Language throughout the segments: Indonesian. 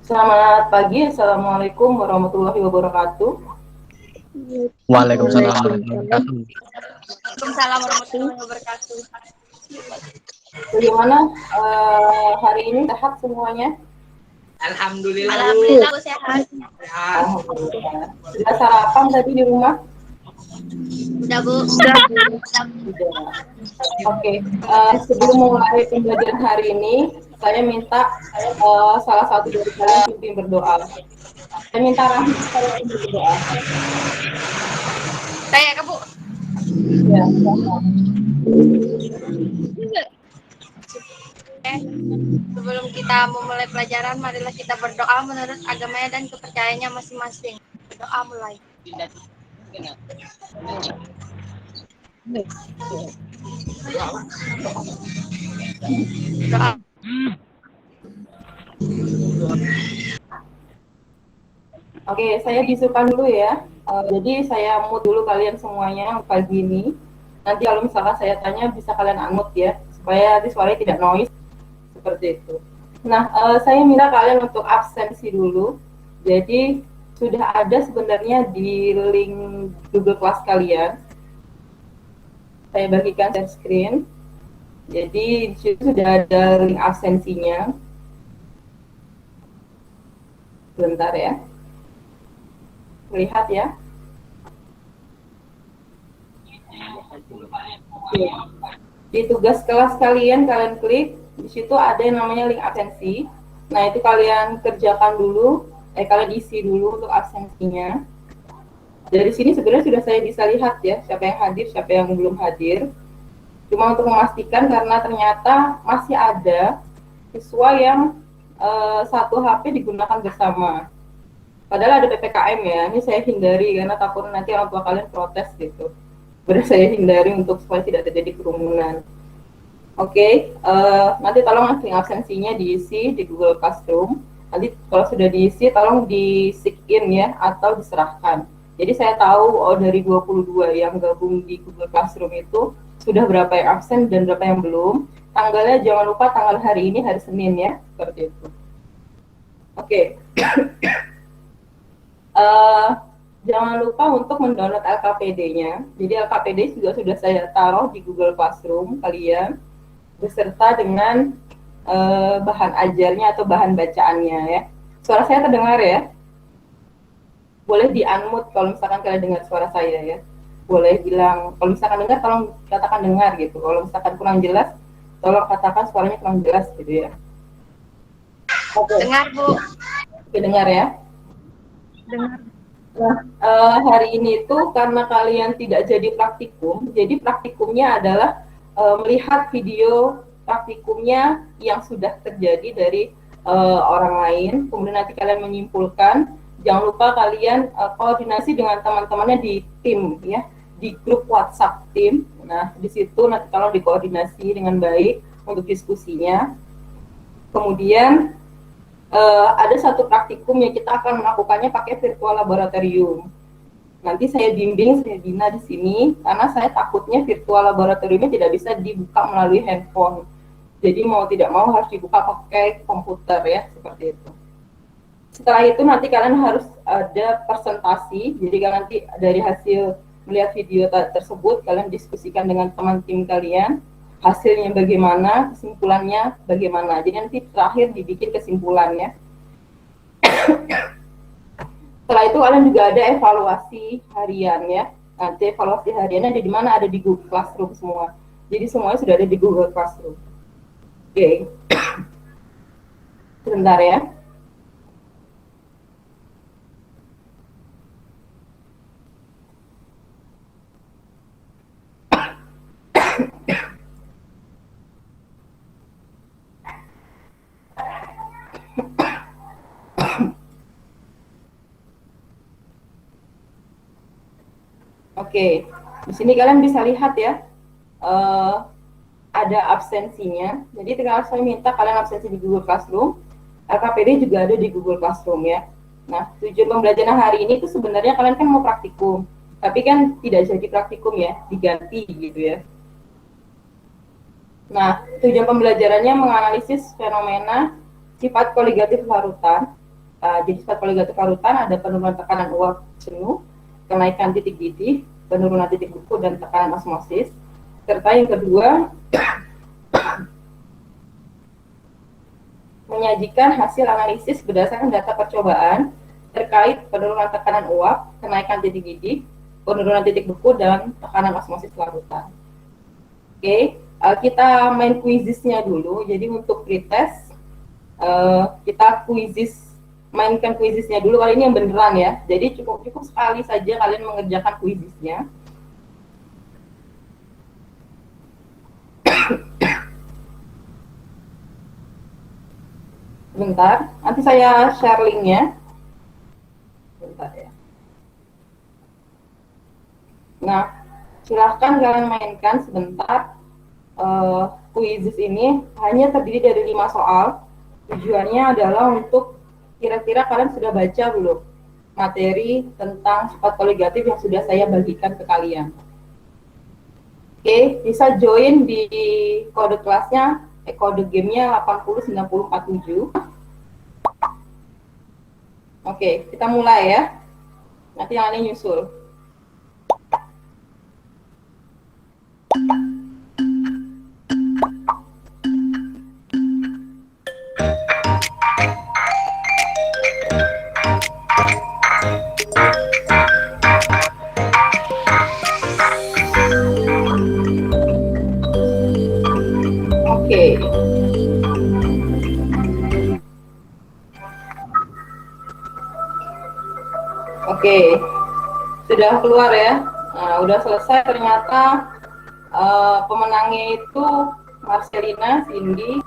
Selamat pagi, Assalamualaikum warahmatullahi wabarakatuh. Waalaikumsalam warahmatullahi wabarakatuh. Waalaikumsalam warahmatullahi wabarakatuh. Bagaimana hari ini, sehat semuanya? Alhamdulillah Bu sehat. Alhamdulillah. Sudah sarapan tadi di rumah? Udah Bu. Sudah. Oke, sebelum memulai pembelajaran hari ini, saya minta salah satu dari kalian pimpin berdoa. Saya minta Rahma saya pimpin berdoa. Saya ke Bu. Ya. Sebelum kita memulai pelajaran, marilah kita berdoa menurut agamanya dan kepercayaannya masing-masing. Berdoa mulai. Doa. Oke, saya bisukan dulu ya. Jadi saya mute dulu kalian semuanya pagi ini. Nanti kalau misalkan saya tanya bisa kalian unmute ya, supaya nanti suaranya tidak noise seperti itu. Nah, saya minta kalian untuk absensi dulu. Jadi sudah ada sebenarnya di link Google Class kalian. Saya bagikan share screen. Jadi di situ sudah ada link absensinya. Sebentar ya. Lihat ya. Oke. Di tugas kelas kalian klik di situ ada yang namanya link absensi. Nah, itu kalian kerjakan dulu, kalian isi dulu untuk absensinya. Dari sini sebenarnya sudah saya bisa lihat ya, siapa yang hadir, siapa yang belum hadir. Cuma untuk memastikan karena ternyata masih ada siswa yang satu HP digunakan bersama. Padahal ada PPKM ya, ini saya hindari karena takut nanti orang tua kalian protes gitu. Benar saya hindari untuk supaya tidak terjadi kerumunan. Oke, nanti tolong absensinya diisi di Google Classroom. Nanti kalau sudah diisi, tolong di-sign ya atau diserahkan. Jadi saya tahu dari 22 yang gabung di Google Classroom itu sudah berapa yang absen dan berapa yang belum. Tanggalnya jangan lupa tanggal hari ini hari Senin ya, seperti itu. Oke. Jangan lupa untuk mendownload LKPD-nya. Jadi LKPD juga sudah saya taruh di Google Classroom kalian, beserta dengan bahan ajarnya atau bahan bacaannya ya. Suara saya terdengar ya? Boleh di-unmute kalau misalkan kalian dengar suara saya ya. Boleh bilang, kalau misalkan dengar tolong katakan dengar gitu. Kalau misalkan kurang jelas, tolong katakan suaranya kurang jelas gitu ya. Oke. Dengar Bu. Oke, dengar ya? Dengar. Nah, hari ini tuh karena kalian tidak jadi praktikum, jadi praktikumnya adalah melihat video praktikumnya yang sudah terjadi dari orang lain, kemudian nanti kalian menyimpulkan. Jangan lupa kalian koordinasi dengan teman-temannya di tim ya, di grup WhatsApp tim. Nah, di situ nanti tolong dikoordinasi dengan baik untuk diskusinya. Kemudian ada satu praktikum yang kita akan melakukannya pakai virtual laboratorium. Nanti saya bimbing, saya bina di sini, karena saya takutnya virtual laboratoriumnya tidak bisa dibuka melalui handphone. Jadi mau tidak mau harus dibuka pakai komputer ya, seperti itu. Setelah itu nanti kalian harus ada presentasi, jadi kalian nanti dari hasil melihat video tersebut, kalian diskusikan dengan teman tim kalian, hasilnya bagaimana, kesimpulannya bagaimana. Jadi nanti terakhir dibikin kesimpulannya. Setelah itu kalian juga ada evaluasi harian ya. Nanti evaluasi hariannya ada di mana? Ada di Google Classroom semua. Jadi semuanya sudah ada di Google Classroom. Oke. Sebentar ya. Oke, di sini kalian bisa lihat ya, ada absensinya. Jadi kalau saya minta kalian absensi di Google Classroom, LKPD juga ada di Google Classroom ya. Nah, tujuan pembelajaran hari ini itu sebenarnya kalian kan mau praktikum, tapi kan tidak jadi praktikum ya, diganti gitu ya. Nah, tujuan pembelajarannya menganalisis fenomena sifat koligatif larutan. Jadi sifat koligatif larutan ada penurunan tekanan uap jenuh, kenaikan titik didih, penurunan titik beku, dan tekanan osmosis. Serta yang kedua, menyajikan hasil analisis berdasarkan data percobaan terkait penurunan tekanan uap, kenaikan titik didih, penurunan titik beku, dan tekanan osmosis larutan. Oke, kita main quizisnya dulu. Jadi untuk pretest, kita mainkan quizisnya dulu. Kali ini yang beneran ya. Jadi cukup sekali saja kalian mengerjakan quizisnya. Bentar, nanti saya share linknya. Bentar ya. Nah, silahkan kalian mainkan sebentar. Quizis ini hanya terdiri dari 5 soal. Tujuannya adalah untuk kira-kira kalian sudah baca belum materi tentang sifat koligatif yang sudah saya bagikan ke kalian. Oke, bisa join di kode kelasnya, kode gamenya 809047. Oke, kita mulai ya. Nanti yang lain nyusul. Oke. Oke, sudah keluar ya. Nah, udah selesai ternyata. Pemenangnya itu Marcelina, Cindy,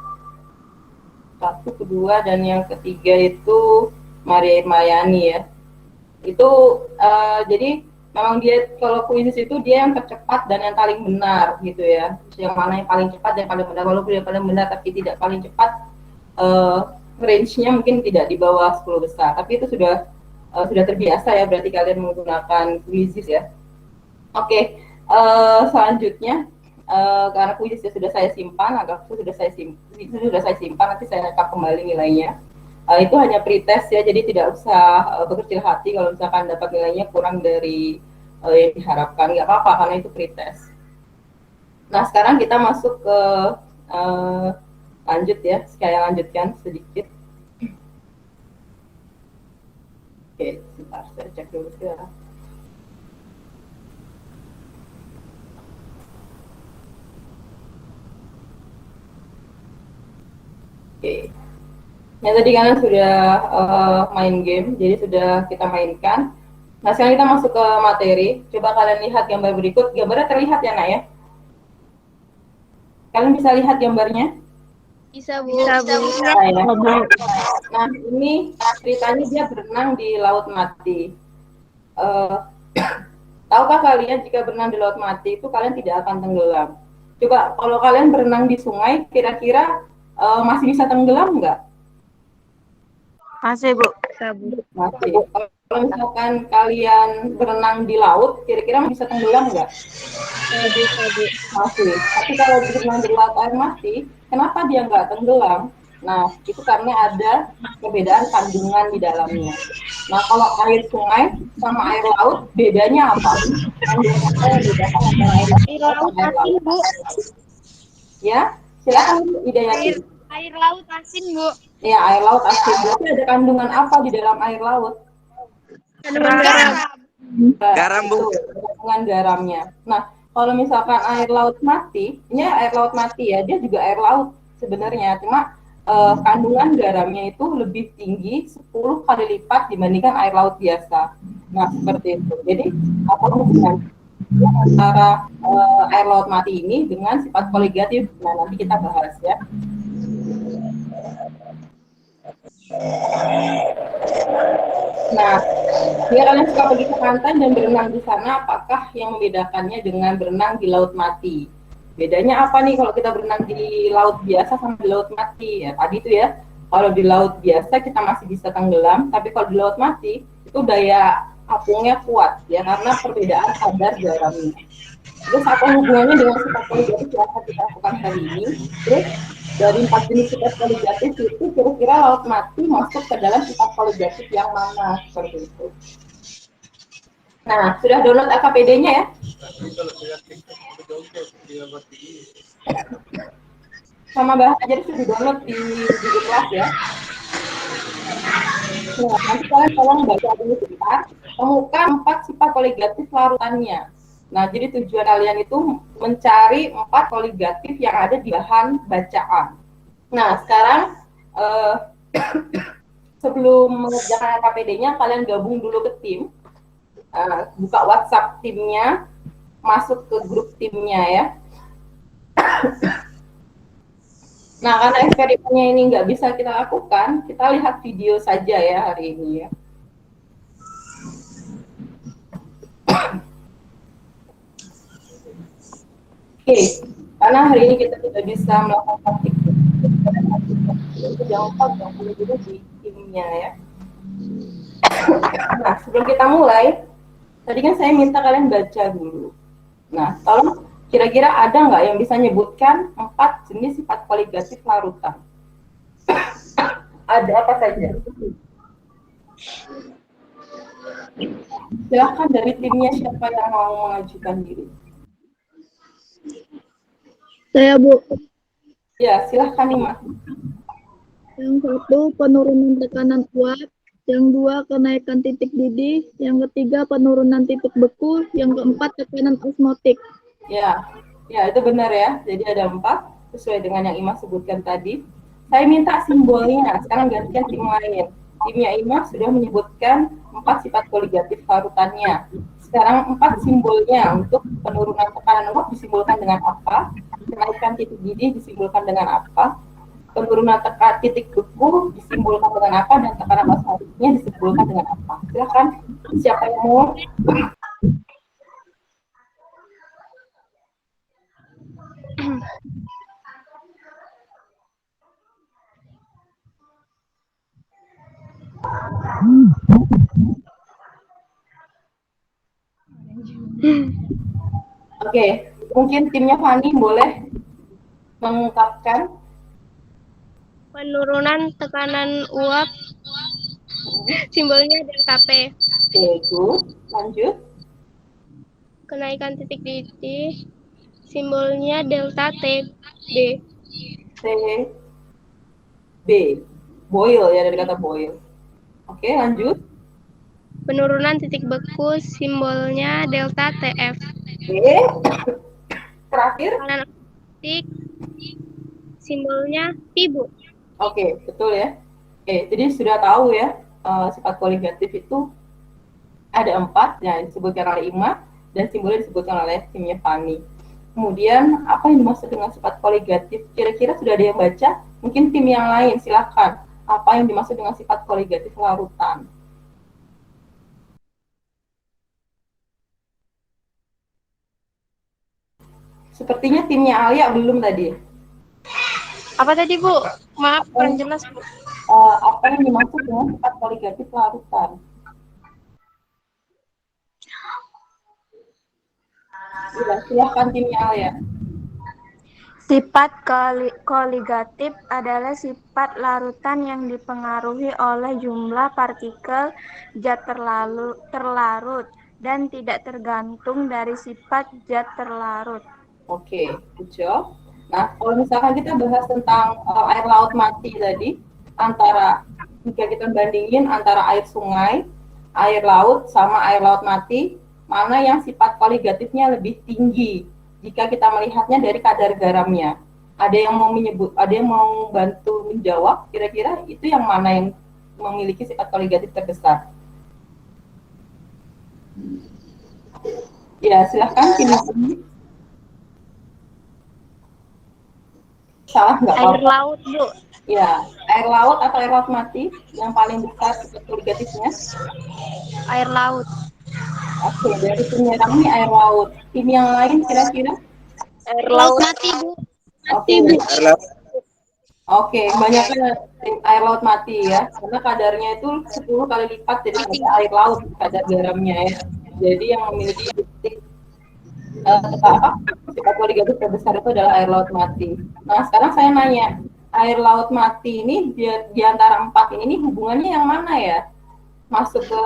satu, kedua, dan yang ketiga itu Maria Irmayani ya. Itu jadi memang dia kalau kuisis itu dia yang tercepat dan yang paling benar gitu ya. Yang mana yang paling cepat dan paling benar, walaupun dia paling benar tapi tidak paling cepat, range-nya mungkin tidak di bawah 10 besar. Tapi itu sudah terbiasa ya, berarti kalian menggunakan kuisis ya. Oke. Selanjutnya karena kuisnya sudah saya simpan, sudah saya simpan, nanti saya rekap kembali nilainya. Itu hanya pretest ya, jadi tidak usah berkecil hati kalau misalkan dapat nilainya kurang dari yang diharapkan, nggak apa-apa karena itu pretest. Nah sekarang kita masuk ke lanjut ya, saya lanjutkan sedikit. Oke, sebentar saya cek dulu sekarang. Oke. Yang tadi kalian sudah main game, jadi sudah kita mainkan. Nah, sekarang kita masuk ke materi. Coba kalian lihat gambar berikut. Gambarnya terlihat ya, Nak ya? Kalian bisa lihat gambarnya? Bisa, Bu. Bisa, Bu. Nah, ini ceritanya dia berenang di laut mati. Tahukah kalian jika berenang di laut mati itu kalian tidak akan tenggelam? Coba kalau kalian berenang di sungai, kira-kira masih bisa tenggelam nggak? Masih, Bu. Masih. Kalau misalkan kalian berenang di laut, kira-kira bisa tenggelam nggak? Masih. Tapi kalau berenang di laut air mati, kenapa dia nggak tenggelam? Nah, itu karena ada perbedaan kandungan di dalamnya. Nah, kalau air sungai sama air laut, bedanya apa? Kandungan apa yang bedakan antara air laut sama air laut? Bu. Ya, silakan Widayatin. Air laut asin, Bu. Ya, air laut asin. Berarti ada kandungan apa di dalam air laut? Garam, Bu. Kandungan garamnya. Nah, kalau misalkan air laut mati, ini air laut mati ya, dia juga air laut sebenarnya. Cuma kandungan garamnya itu lebih tinggi 10 kali lipat dibandingkan air laut biasa. Nah, seperti itu. Jadi, apa hubungan antara air laut mati ini dengan sifat koligatif? Nah, nanti kita bahas ya. Nah, jika kalian suka pergi ke pantai dan berenang di sana, apakah yang membedakannya dengan berenang di laut mati? Bedanya apa nih kalau kita berenang di laut biasa sama di laut mati? Ya, tadi itu ya, kalau di laut biasa kita masih bisa tenggelam, tapi kalau di laut mati itu daya apungnya kuat ya karena perbedaan kadar garamnya. Terus apa hubungannya dengan sifat koligatif yang akan kita lakukan hari ini? Terus dari 4 jenis sifat koligatif itu kira-kira laut mati masuk ke dalam sifat koligatif yang mana seperti itu. Nah, sudah download AKPD-nya ya? Sama bahas aja sudah download di Google Class ya. Nah, nanti kalian tolong baca dulu sebentar, temukan 4 sifat koligatif larutannya. Nah, jadi tujuan kalian itu mencari 4 koligatif yang ada di bahan bacaan. Nah, sekarang sebelum mengerjakan KPD-nya, kalian gabung dulu ke tim, buka WhatsApp timnya, masuk ke grup timnya ya. Nah, karena eksperimennya ini nggak bisa kita lakukan, kita lihat video saja ya hari ini ya. Oke, karena hari ini kita tidak bisa melakukan praktik, jangan lupa gabung dulu di timnya ya. Nah, sebelum kita mulai, tadi kan saya minta kalian baca dulu. Nah, tolong kira-kira ada nggak yang bisa nyebutkan 4 jenis sifat koligatif larutan? Ada apa saja? Silahkan dari timnya siapa yang mau mengajukan diri. Saya, Bu. Ya, silahkan nih, Mas. Yang satu, penurunan tekanan uap. Yang dua, kenaikan titik didih. Yang ketiga, penurunan titik beku. Yang keempat, tekanan osmotik. Ya, itu benar ya. Jadi ada 4, sesuai dengan yang Imas sebutkan tadi. Saya minta simbolnya. Sekarang gantian tim lain. Timnya Imas sudah menyebutkan 4 sifat koligatif larutannya. Sekarang 4 simbolnya untuk penurunan tekanan uap disimbolkan dengan apa? Kenaikan titik didih disimbolkan dengan apa? Penurunan titik beku disimbolkan dengan apa? Dan tekanan osmotiknya disimbolkan dengan apa? Silakan, siapa yang mau? Oke, mungkin timnya Fani boleh mengungkapkan. Penurunan tekanan uap, simbolnya delta P. Oke, lanjut. Kenaikan titik didih, simbolnya delta T B. B, boil ya, dari kata boil. Oke, lanjut. Penurunan titik beku, simbolnya delta TF. Oke, terakhir. Tekanan titik, simbolnya P, Bu. Oke, betul ya. Oke, jadi sudah tahu ya, sifat koligatif itu ada 4 yang disebutkan oleh Ima dan simbolnya disebutkan oleh timnya Fani. Kemudian apa yang dimaksud dengan sifat koligatif? Kira-kira sudah ada yang baca? Mungkin tim yang lain silakan. Apa yang dimaksud dengan sifat koligatif larutan? Sepertinya timnya Alia belum tadi. Apa tadi, Bu? Maaf, kurang jelas, Bu. Apa yang dimaksud dengan sifat koligatif larutan? Silahkan timnya Alia. Sifat koligatif adalah sifat larutan yang dipengaruhi oleh jumlah partikel zat terlarut dan tidak tergantung dari sifat zat terlarut. Oke, good job. Nah, kalau misalkan kita bahas tentang air laut mati tadi, jika kita bandingin antara air sungai, air laut, sama air laut mati, mana yang sifat koligatifnya lebih tinggi jika kita melihatnya dari kadar garamnya? Ada yang mau bantu menjawab, kira-kira itu yang mana yang memiliki sifat koligatif terbesar? Ya, silahkan pilih. Salah nggak? Air laut, Bu. Ya, air laut atau air laut mati yang paling besar sifat koligatifnya? Air laut. Oke, dari timnya kami air laut. Tim yang lain kira-kira? Air laut mati, Bu. Oke, Oke, banyak air laut mati ya, karena kadarnya itu 10 kali lipat daripada air laut kadar garamnya ya. Jadi yang memiliki titik sifat poligatif terbesar itu adalah air laut mati. Nah, sekarang saya nanya, air laut mati ini di antara 4 ini hubungannya yang mana ya? Masuk ke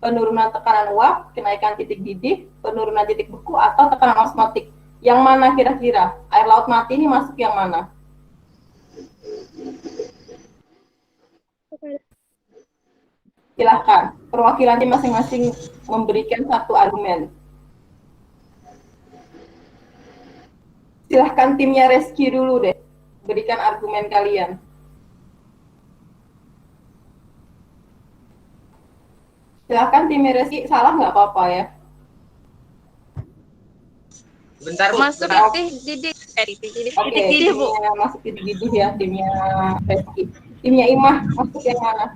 penurunan tekanan uap, kenaikan titik didih, penurunan titik beku, atau tekanan osmotik. Yang mana kira-kira? Air laut mati ini masuk yang mana? Silahkan, perwakilan tim masing-masing memberikan satu argumen. Silahkan timnya Reski dulu deh, berikan argumen kalian. Silahkan timnya Reski, salah nggak apa-apa ya. Bentar, Masuk titik didih. Oke, Titik didih, Bu. timnya masuk titik didih ya, timnya Reski. Timnya Imah masuk yang mana?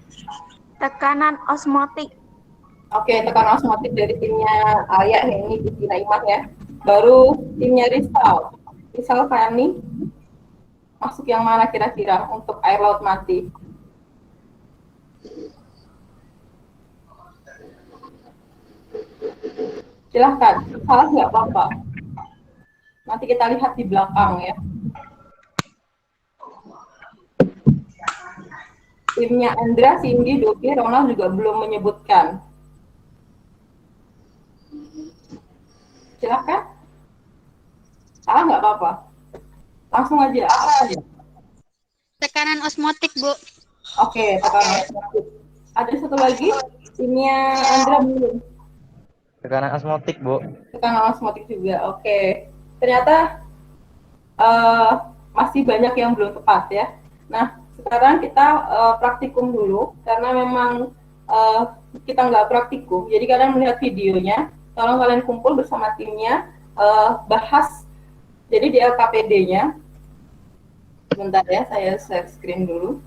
Tekanan osmotik. Oke, tekanan osmotik dari timnya Arya ini timnya Imah ya. Baru timnya Rizal. Rizal Fani masuk yang mana kira-kira untuk air laut mati? Silahkan, salah nggak apa-apa. Nanti kita lihat di belakang ya. Timnya Andra, Cindy, Dovi, Ronald juga belum menyebutkan. Silahkan. Salah nggak apa-apa. Langsung aja. Tekanan osmotik, Bu. Oke, tekanan osmotik. Ada satu lagi, timnya Andra belum. tekanan osmotik, Bu. Tekanan osmotik juga. Oke. Ternyata masih banyak yang belum tepat ya. Nah, sekarang kita praktikum dulu karena memang kita nggak praktikum. Jadi kalian melihat videonya, tolong kalian kumpul bersama timnya, bahas. Jadi di LKPD-nya, sebentar ya, saya share screen dulu.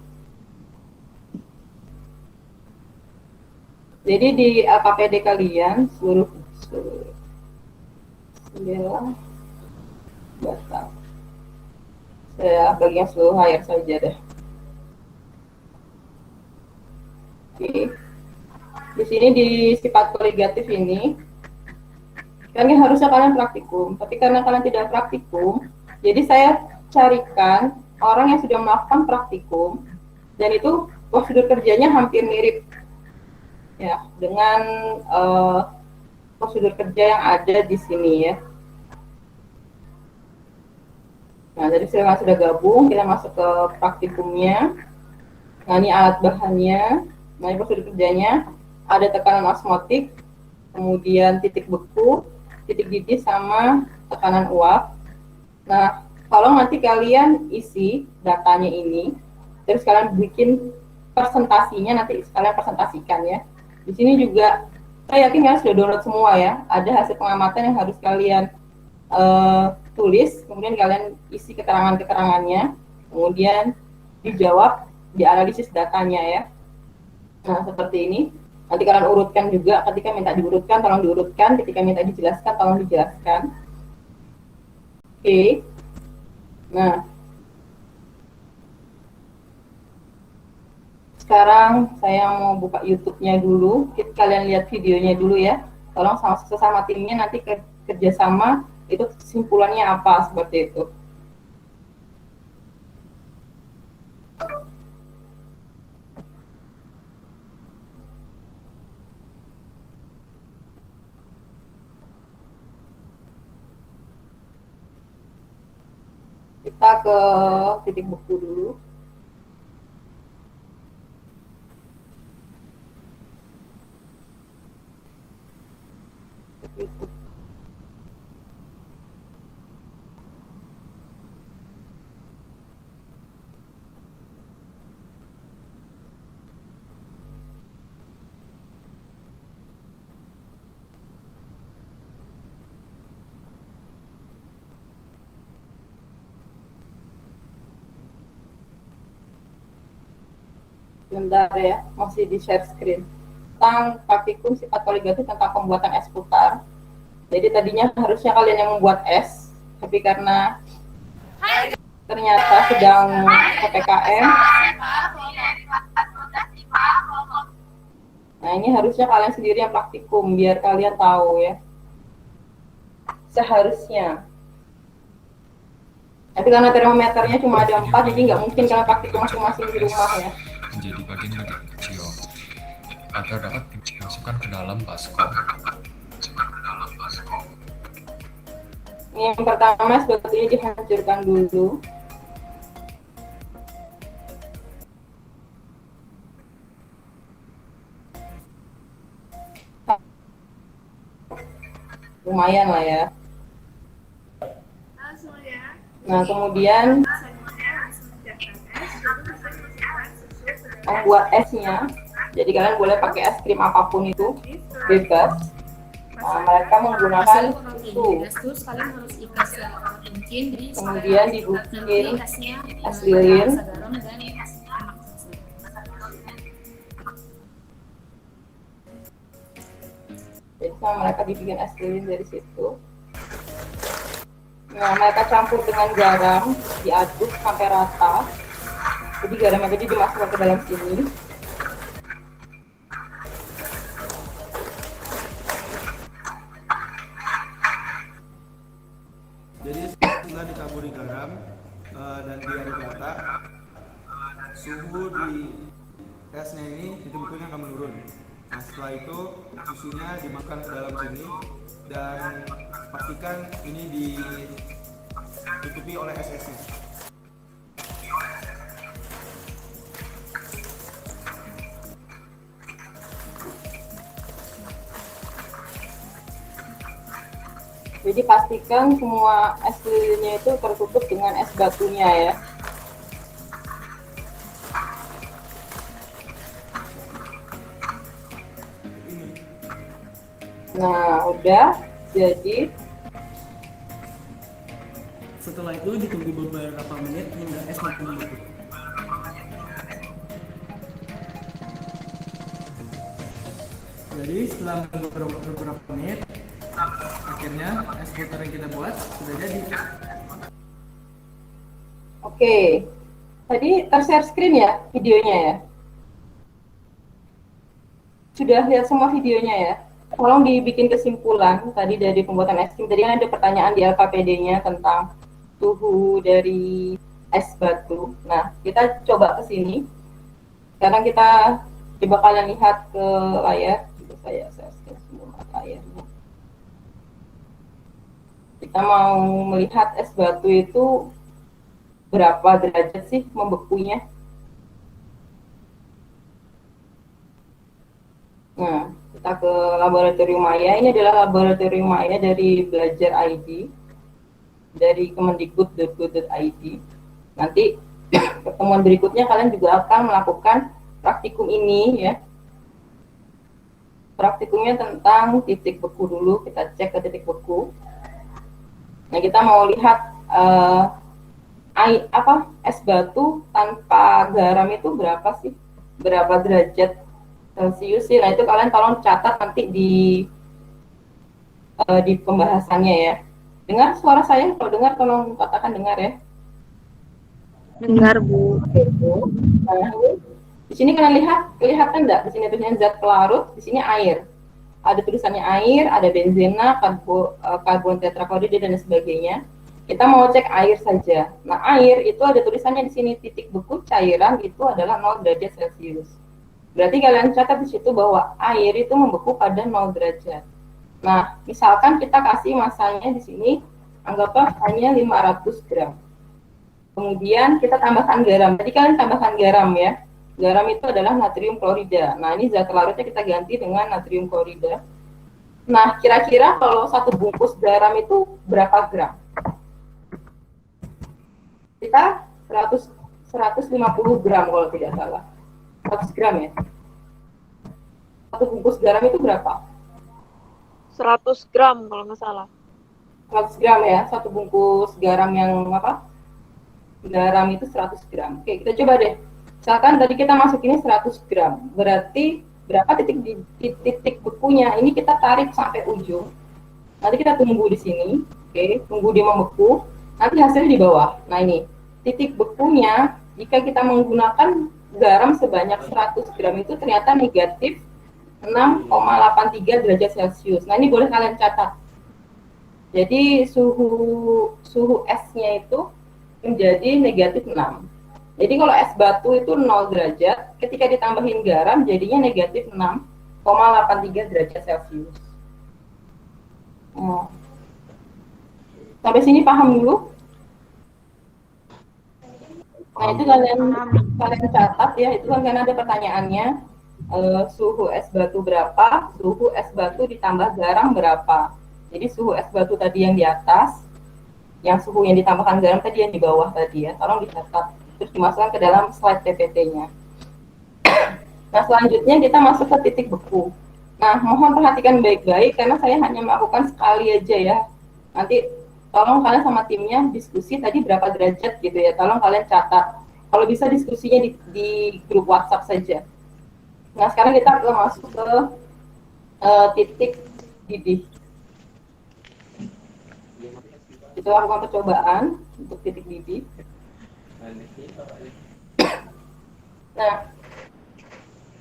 Jadi di LKPD kalian seluruh data. Saya bagian seluruh layar saja deh. Oke. Di sini di sifat koligatif ini, kan harusnya kalian praktikum, tapi karena kalian tidak praktikum, jadi saya carikan orang yang sudah melakukan praktikum, dan itu prosedur kerjanya hampir mirip ya dengan prosedur kerja yang ada di sini ya. Nah, jadi sekarang sudah gabung, kita masuk ke praktikumnya. Nah, ini alat bahannya. Nah, ini prosedur kerjanya. Ada tekanan osmotik, kemudian titik beku, titik didih, sama tekanan uap. Nah, kalau nanti kalian isi datanya ini, terus kalian bikin presentasinya, nanti kalian presentasikan ya. Di sini juga, saya yakin kalian sudah download semua ya. Ada hasil pengamatan yang harus kalian tulis, kemudian kalian isi keterangan-keterangannya, kemudian dijawab, dianalisis datanya ya. Nah, seperti ini. Nanti kalian urutkan juga, ketika minta diurutkan, tolong diurutkan, ketika minta dijelaskan, tolong dijelaskan. Oke. Nah, sekarang saya mau buka YouTube-nya dulu. Kalian lihat videonya dulu ya. Tolong sama timnya nanti kerjasama, itu kesimpulannya apa, seperti itu. Kita ke titik beku dulu. Bentar ya, masih di share screen. Tentang praktikum sifat koligatif tentang pembuatan es putar. Jadi tadinya harusnya kalian yang membuat es, tapi karena ternyata sedang PPKM. Nah, ini harusnya kalian sendiri yang praktikum, biar kalian tahu ya. Seharusnya. Tapi karena termometernya cuma ada 4, jadi nggak mungkin kalian praktikum masing-masing di rumah ya. Menjadi bagian yang lebih kecil agar dapat dimasukkan ke dalam baskom. Yang pertama sebetulnya dihancurkan dulu. Lumayan lah ya. Nah, kemudian membuat esnya. Jadi kalian boleh pakai es krim apapun itu, bebas. Nah, mereka menggunakan susu. Kemudian dibikin es lilin. Jadi sama mereka dibikin es lilin dari situ. Nah, mereka campur dengan garam, diaduk sampai rata. Jadi garamnya jadi dimasukkan ke dalam sini. Jadi setelah ditaburi garam dan diaduk rata, suhu di esnya ini itu bukunya akan menurun. Nah, setelah itu susunya dimasukkan ke dalam sini dan pastikan ini ditutupi oleh es-esnya. Jadi pastikan semua es lilinnya itu tertutup dengan es batunya ya. Nah, udah jadi. Setelah itu ditunggu beberapa menit hingga es makin membeku. Jadi setelah beberapa menit, akhirnya es putar yang kita buat sudah jadi. Oke, tadi tershare screen ya videonya ya? Sudah lihat semua videonya ya? Tolong dibikin kesimpulan tadi dari pembuatan es krim. Tadi kan ada pertanyaan di LKPD-nya tentang suhu dari es batu. Nah, kita coba ke sini. Sekarang kita coba kalian lihat ke layar. Saya share semua layarnya. Kita mau melihat es batu itu berapa derajat sih membekunya. Nah, kita ke laboratorium Maya. Ini adalah laboratorium Maya dari Belajar ID, dari kemendikbud.go.id. Nanti pertemuan berikutnya kalian juga akan melakukan praktikum ini ya. Praktikumnya tentang titik beku dulu, kita cek ke titik beku. Nah, kita mau lihat es batu tanpa garam itu berapa sih? Berapa derajat Celcius sih? Nah, itu kalian tolong catat nanti di pembahasannya ya. Dengar suara saya? Kalau dengar tolong katakan dengar ya. Dengar, Bu. Nah, di sini kalian kelihatan enggak? Di sini tulisannya zat pelarut, di sini air. Ada tulisannya air, ada benzena, karbon tetraklorida dan sebagainya. Kita mau cek air saja. Nah, air itu ada tulisannya di sini titik beku cairan itu adalah 0 derajat Celcius. Berarti kalian catat di situ bahwa air itu membeku pada 0 derajat. Nah, misalkan kita kasih masanya di sini anggaplah hanya 500 gram. Kemudian kita tambahkan garam. Tadi kalian tambahkan garam ya. Garam itu adalah natrium klorida. Nah, ini zat larutnya kita ganti dengan natrium klorida. Nah, kira-kira kalau satu bungkus garam itu berapa gram? Kita 150 gram kalau tidak salah. 100 gram ya. Satu bungkus garam itu berapa? 100 gram kalau nggak salah. 100 gram ya. Satu bungkus garam yang apa? Garam itu 100 gram. Oke, kita coba deh. Misalkan tadi kita masukin 100 gram. Berarti berapa titik bekunya? Ini kita tarik sampai ujung. Nanti kita tunggu di sini. Oke, tunggu dia membeku. Nanti hasilnya di bawah. Nah, ini titik bekunya jika kita menggunakan garam sebanyak 100 gram itu ternyata negatif 6,83 derajat Celcius. Nah, ini boleh kalian catat. Jadi suhu esnya itu menjadi negatif 6. Jadi kalau es batu itu 0 derajat, ketika ditambahin garam jadinya negatif 6,83 derajat Celcius. Nah, sampai sini paham dulu? Nah, itu kalian catat ya, itu kan karena ada pertanyaannya, suhu es batu berapa, suhu es batu ditambah garam berapa. Jadi suhu es batu tadi yang di atas, yang suhu yang ditambahkan garam tadi yang di bawah tadi ya, tolong dicatat, terus dimasukkan ke dalam slide PPT-nya. Nah, selanjutnya kita masuk ke titik beku. Nah, mohon perhatikan baik-baik karena saya hanya melakukan sekali aja ya. Nanti tolong kalian sama timnya diskusi tadi berapa derajat gitu ya, tolong kalian catat. Kalau bisa diskusinya di grup WhatsApp saja. Nah, sekarang kita akan masuk ke titik didih. Kita lakukan percobaan untuk titik didih. Nah,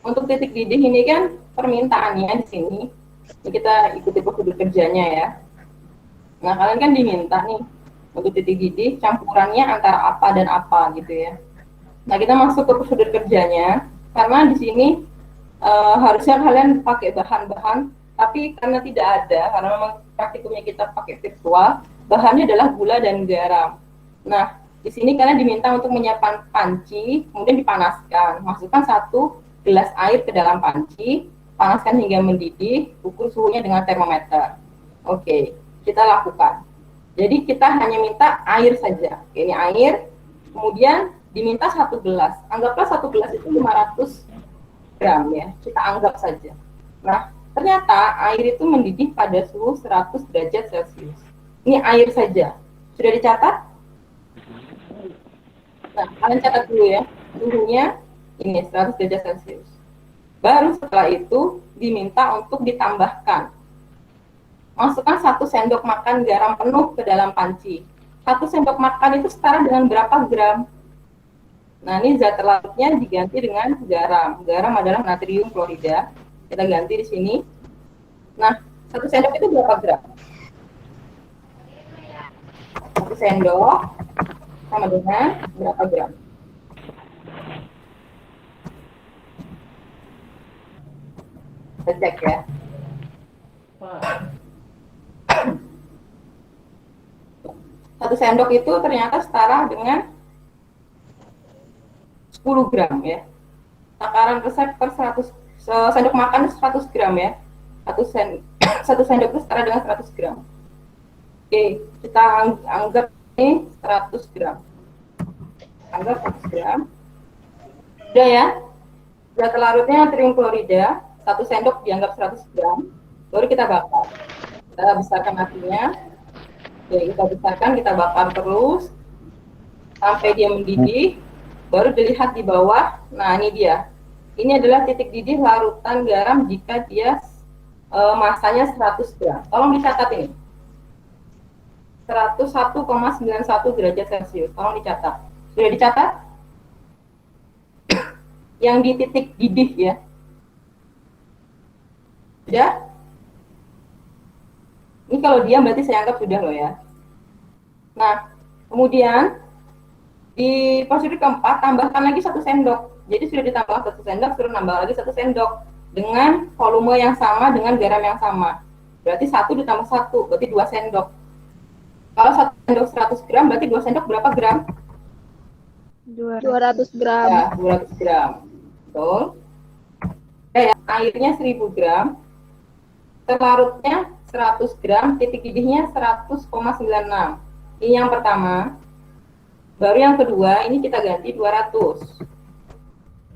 untuk titik didih ini kan permintaannya di sini. Ini kita ikuti prosedur kerjanya ya. Nah, kalian kan diminta nih untuk titik didih campurannya antara apa dan apa gitu ya. Nah, kita masuk ke prosedur kerjanya karena di sini harusnya kalian pakai bahan-bahan, tapi karena tidak ada, karena memang praktikumnya kita pakai virtual, bahannya adalah gula dan garam. Nah, di sini kalian diminta untuk menyiapkan panci, kemudian dipanaskan. Masukkan 1 gelas air ke dalam panci, panaskan hingga mendidih, ukur suhunya dengan termometer. Oke, kita lakukan. Jadi kita hanya minta air saja. Ini air, kemudian diminta 1 gelas. Anggaplah 1 gelas itu 500 gram ya, kita anggap saja. Nah, ternyata air itu mendidih pada suhu 100 derajat Celcius. Ini air saja. Sudah dicatat? Nah, kalian catat dulu ya. Suhunya ini 100 derajat Celcius. Baru setelah itu diminta untuk ditambahkan. Masukkan 1 sendok makan garam penuh ke dalam panci. 1 sendok makan itu setara dengan berapa gram? Nah, ini zat larutnya diganti dengan garam. Garam adalah natrium klorida. Kita ganti di sini. Nah, 1 sendok itu berapa gram? 1 sendok sama dengan berapa gram? Kita cek ya. Satu sendok itu ternyata setara dengan 10 gram ya. Takaran resep per 100 sendok makan 100 gram ya. Satu sendok itu setara dengan 100 gram. Oke, kita anggap ini 100 gram. Anggap 100 gram. Udah ya. Zat larutnya natrium klorida, 1 sendok dianggap 100 gram. Baru kita bakar. Kita besarkan apinya. Oke, kita besarkan, kita bakar terus sampai dia mendidih. Baru dilihat di bawah. Nah, ini dia. Ini adalah titik didih larutan garam jika dia masanya 100 gram. Tolong dicatat ini. 101,91 derajat Celcius. Tolong dicatat. Sudah dicatat? Yang di titik didih ya. Sudah? Ini kalau diam berarti saya anggap sudah loh ya. Nah, kemudian di prosedur keempat tambahkan lagi 1 sendok. Jadi sudah ditambah 1 sendok, suruh nambah lagi 1 sendok dengan volume yang sama dengan garam yang sama. Berarti 1 ditambah 1, berarti 2 sendok. Kalau 1 sendok 100 gram, berarti 2 sendok berapa gram? 200 gram. Ya, 200 gram. Betul. Ya, airnya 1000 gram. Terlarutnya 100 gram, titik didihnya 100,96. Ini yang pertama. Baru yang kedua, ini kita ganti 200.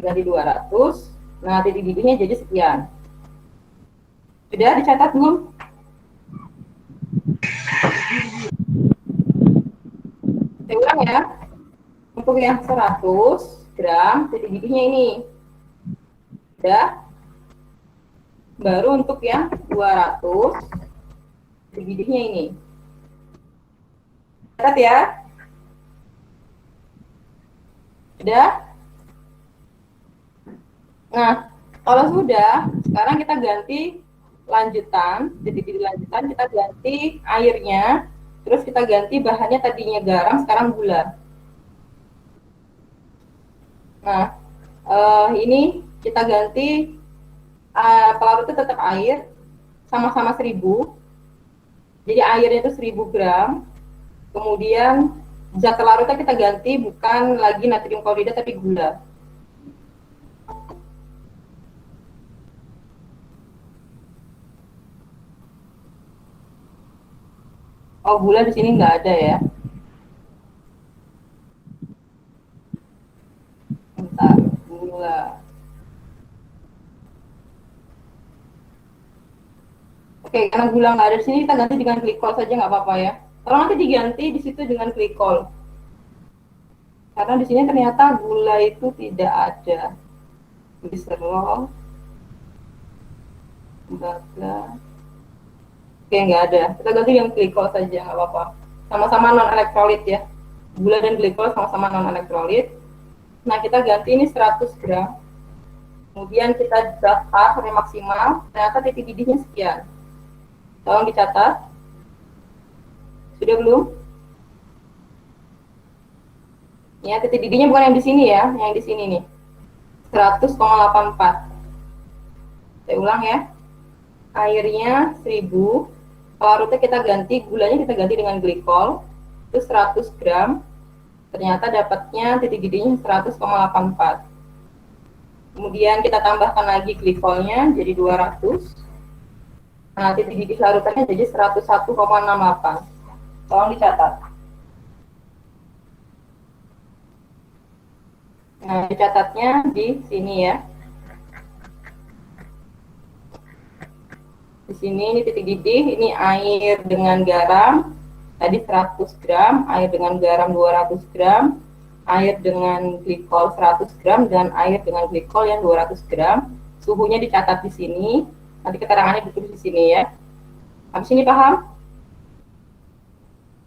Ganti 200. Nah, titik didihnya jadi sekian. Sudah dicatat belum? Saya ulang ya. Untuk yang 100 gram, titik didihnya ini. Sudah. Baru untuk yang 200, titik didihnya ini. Catat ya. Sudah? Nah, kalau sudah, sekarang kita ganti lanjutan, titik-titik lanjutan, kita ganti airnya, terus kita ganti bahannya tadinya garam, sekarang gula. Nah, ini kita ganti pelarutnya tetap air, sama-sama 1000. Jadi airnya itu 1000 gram. Kemudian zat pelarutnya kita ganti bukan lagi natrium klorida tapi gula. Oh, gula di sini nggak ada ya. Bentar, gula. Oke, karena gula nggak ada di sini, kita ganti dengan glikol saja nggak apa-apa ya. Kalau nanti diganti di situ dengan glikol. Karena di sini ternyata gula itu tidak ada. Gliserol, tembaga. Oke, nggak ada. Kita ganti dengan glikol saja, nggak apa-apa. Sama-sama non-elektrolit ya. Gula dan glikol sama-sama non-elektrolit. Nah, kita ganti ini 100 gram. Kemudian kita bakar sampai maksimal. Ternyata titik didihnya sekian. Tolong dicatat. Sudah belum? Ya, titik didihnya bukan yang di sini ya, yang di sini nih. 100,84. Saya ulang ya. Airnya 1000. Pelarutnya kita ganti, gulanya kita ganti dengan glikol. Itu 100 gram. Ternyata dapatnya titik didihnya 100,84. Kemudian kita tambahkan lagi glikolnya jadi 200. Nah, titik didih larutannya jadi 101,68. Tolong dicatat. Nah, dicatatnya di sini ya. Di sini ini titik didih, ini air dengan garam. Tadi 100 gram, air dengan garam 200 gram, air dengan glikol 100 gram, dan air dengan glikol yang 200 gram. Suhunya dicatat di sini. Nanti keterangannya ditulis di sini ya. Habis ini paham?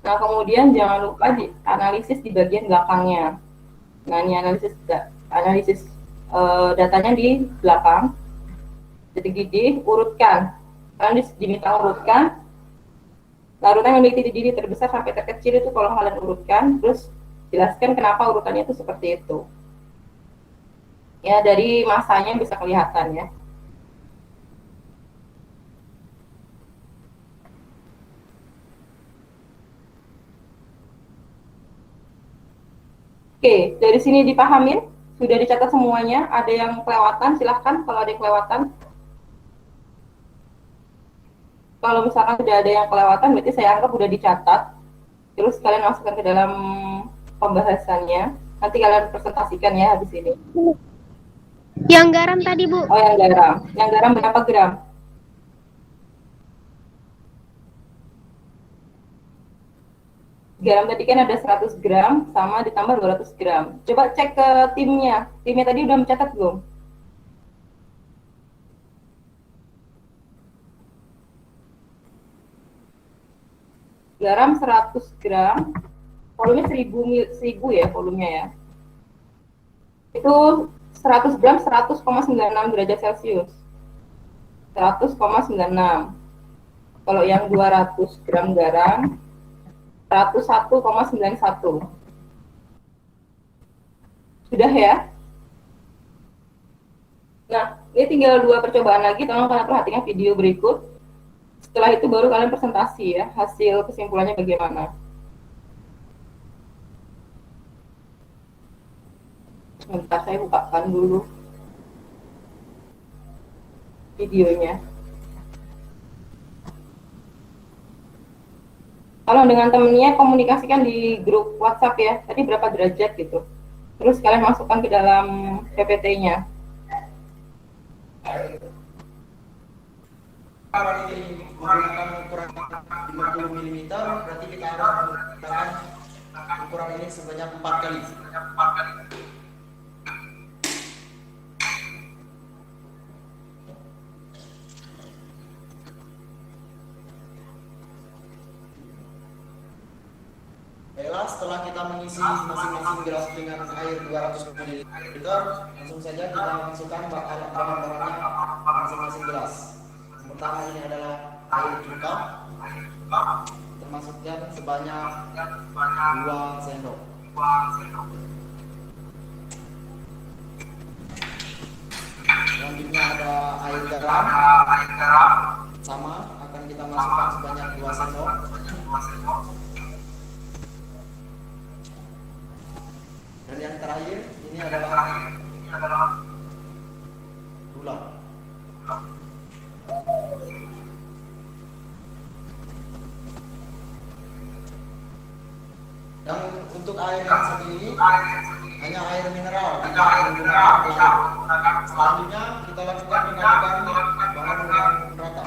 Nah, kemudian jangan lupa analisis di bagian belakangnya. Nah, ini analisis datanya di belakang. Titik didih, urutkan. Kalian diminta urutkan. Larutan yang memiliki titik didih terbesar sampai terkecil itu kalau kalian urutkan, terus jelaskan kenapa urutannya itu seperti itu. Ya, dari masanya bisa kelihatan ya. Oke, dari sini dipahamin? Sudah dicatat semuanya? Ada yang kelewatan? Silahkan kalau ada yang kelewatan. Kalau misalkan sudah ada yang kelewatan, berarti saya anggap sudah dicatat. Terus kalian masukkan ke dalam pembahasannya. Nanti kalian presentasikan ya habis ini. Yang garam tadi, Bu. Oh, yang garam. Yang garam berapa gram? Garam tadi kan ada 100 gram sama ditambah 200 gram. Coba cek ke timnya. Timnya tadi udah mencatat belum? Garam 100 gram. Volume 1000 ya volumenya ya. Itu 100 gram 100,96 derajat Celcius. 100,96. Kalau yang 200 gram garam 101,91. Sudah ya? Nah, ini tinggal 2 percobaan lagi, tolong kalian perhatikan video berikut. Setelah itu baru kalian presentasi ya, hasil kesimpulannya bagaimana. Bentar, saya bukakan dulu videonya. Kalau dengan temennya komunikasikan di grup WhatsApp ya, tadi berapa derajat gitu. Terus kalian masukkan ke dalam PPT-nya. Kalau ini menggunakan ukuran 50 mm, berarti kita harus menggunakan ukuran ini sebanyak 4 kali. Baiklah, setelah kita mengisi masing-masing gelas dengan air 200 ml, langsung saja kita masukkan bahan-bahannya masing-masing gelas. Yang pertama ini adalah air cuka, kita masukkan sebanyak 2 sendok. Selanjutnya ada air garam, sama akan kita masukkan sebanyak 2 sendok. Dan yang terakhir ini adalah gula. Dan untuk air yang satu ini hanya air mineral, tidak menggunakan air. Selanjutnya kita lakukan mengaduk bahan dengan rata.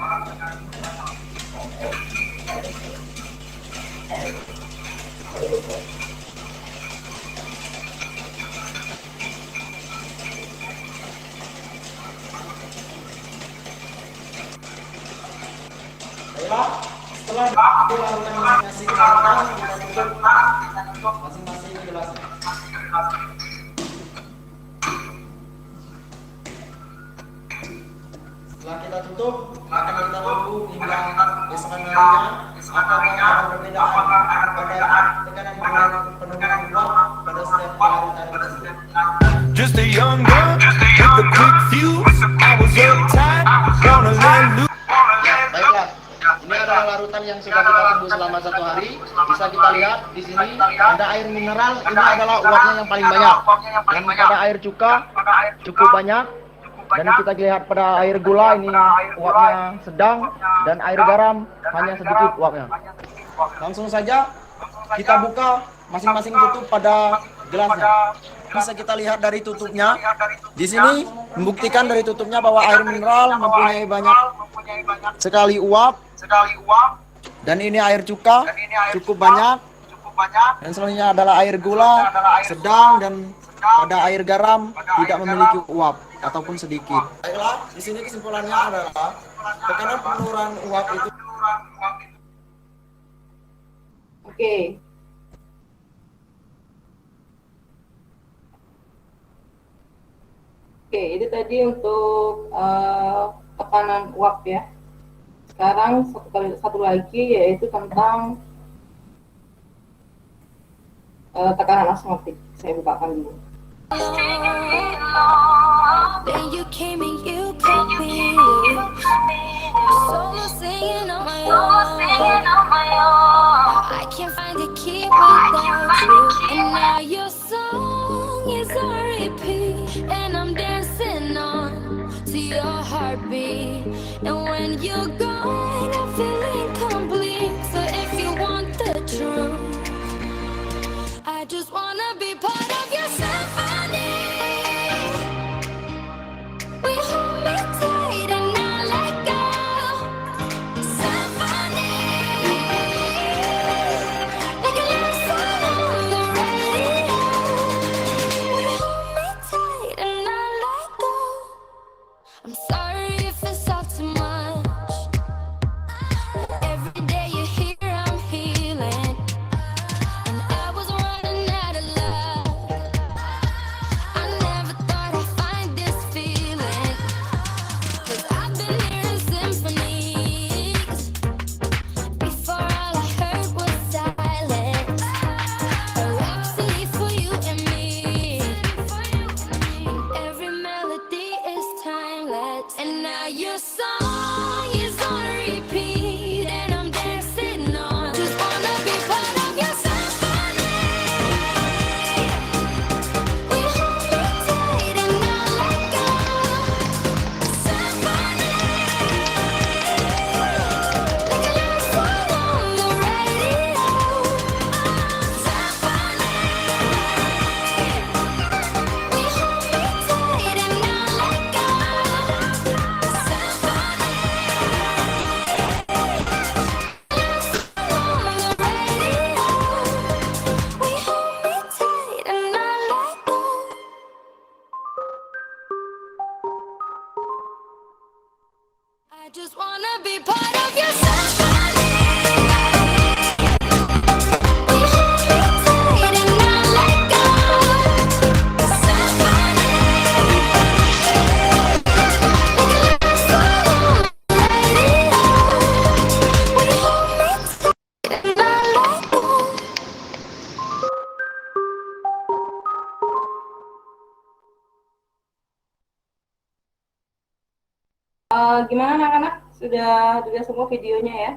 Baiklah, setelah dilakukan masing-masing rata, kita tutup masing-masing gelasnya. Setelah kita tutup, akan kita tunggu hingga besokan harinya apakah ada perbedaan pada tekanan penurunan uap pada setiap larutan tersebut. Just a young gun with a quick fuse. I was uptight, wanna let loose. Baiklah, ini adalah larutan yang sudah kita tunggu selama 1 hari. Bisa kita lihat di sini ada air mineral. Ini adalah uapnya yang paling banyak. Dan pada air cuka cukup banyak. Dan kita lihat pada air gula ini uapnya sedang, dan air garam hanya sedikit uapnya. Langsung saja kita buka masing-masing tutup pada gelasnya. Bisa kita lihat dari tutupnya. Di sini membuktikan dari tutupnya bahwa air mineral mempunyai banyak sekali uap. Dan ini air cuka cukup banyak. Dan selanjutnya adalah air gula sedang, dan pada air garam tidak memiliki uap ataupun sedikit. Baiklah, di sini kesimpulannya adalah tekanan penurunan uap itu. Oke. Oke, itu tadi untuk tekanan uap ya. Sekarang satu lagi yaitu tentang tekanan osmotik. Saya bukakan dulu. Then you came and you cut me. Solo singing on my own. I can't find a key without you. And now your song is on repeat. And I'm dancing on to your heartbeat. And when you're gone, I feel incomplete. So if you want the truth, I just wanna be part of your symphony. We hold me tight and not let go. Symphony. Like a love song on the radio. We hold me tight and not let go. I'm sorry if it's all too much. Every day you're here, I'm healing. And I was running out of love. I never thought I'd find this feeling. 'Cause I've been hearing symphonies. Before all I heard was silence. A rhapsody for you and me. And every melody is timeless. And now your song is on repeat. And I'm dancing on. Just wanna be part of your symphony. We hold me tight and not let go. Symphony. Like a love song on the radio. Symphony. We hold me tight and not let go. Symphony. On the radio. We hold me tight and not let go. I just wanna be part of your symphony. We hold me tight. Gimana anak-anak? Sudah semua videonya ya?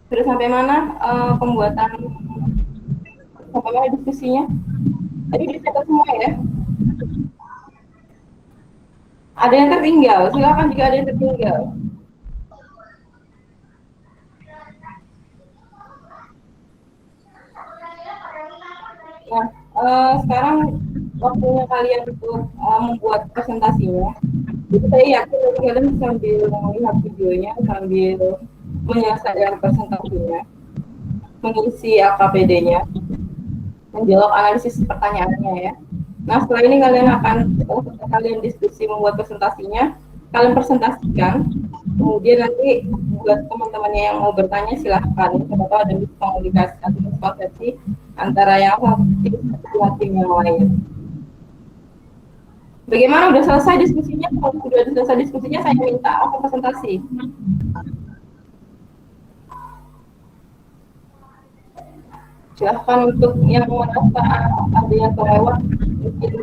Sudah sampai mana pembuatan, sampai mana diskusinya? Tadi dicatat semua ya? Ada yang tertinggal? Silakan jika ada yang tertinggal. Nah, sekarang waktunya kalian untuk membuat presentasinya. Jadi saya yakin kalian sambil melihat videonya, sambil menyelesaikan presentasinya, mengisi AKPD-nya, menjawab analisis pertanyaannya ya. Nah, setelah ini kalian diskusi membuat presentasinya, kalian presentasikan, kemudian nanti buat teman-temannya yang mau bertanya silahkan, siapa tahu ada komunikasi atau miskonsepsi antara yang satu tim yang lain. Bagaimana, udah selesai diskusinya? Kalau sudah selesai diskusinya, saya minta langsung presentasi. Silahkan untuk yang merasa ada yang terlewat, mungkin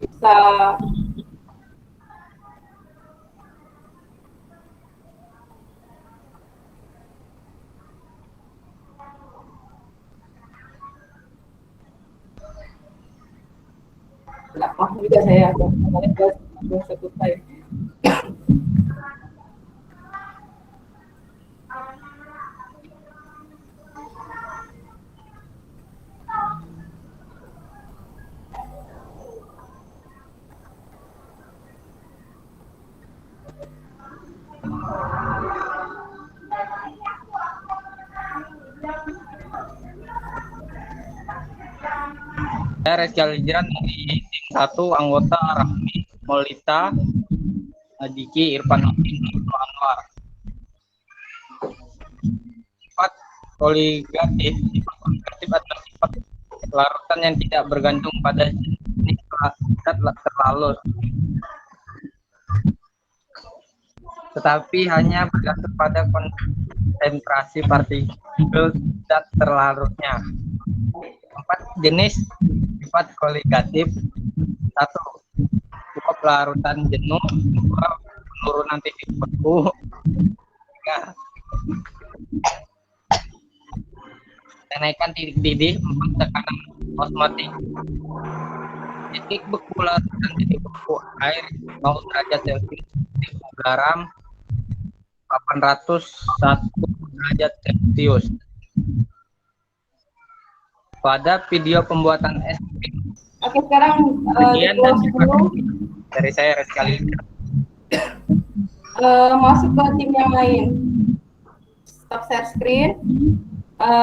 bisa tidak paham juga saya, belum selesai. Saya Reski Alijiran dari tim 1, anggota Rahmi, Molita, Diki, Irfan, Anwar. Sifat koligatif, sifat koligatif adalah sifat larutan yang tidak bergantung pada jenis zat terlarut, tetapi hanya bergantung pada konsentrasi partikel zat terlarutnya. 4 jenis sifat koligatif: 1. Uap larutan jenuh. 2. Penurunan titik beku. 3. Kenaikan titik didih. 4. Tekanan osmotik. Titik beku larutan titik beku air 0 derajat Celcius. Titik garam 801 derajat Celcius. Pada video pembuatan es krim. Oke, sekarang dari saya Reski Alijiran. Masuk ke tim yang lain. Stop share screen.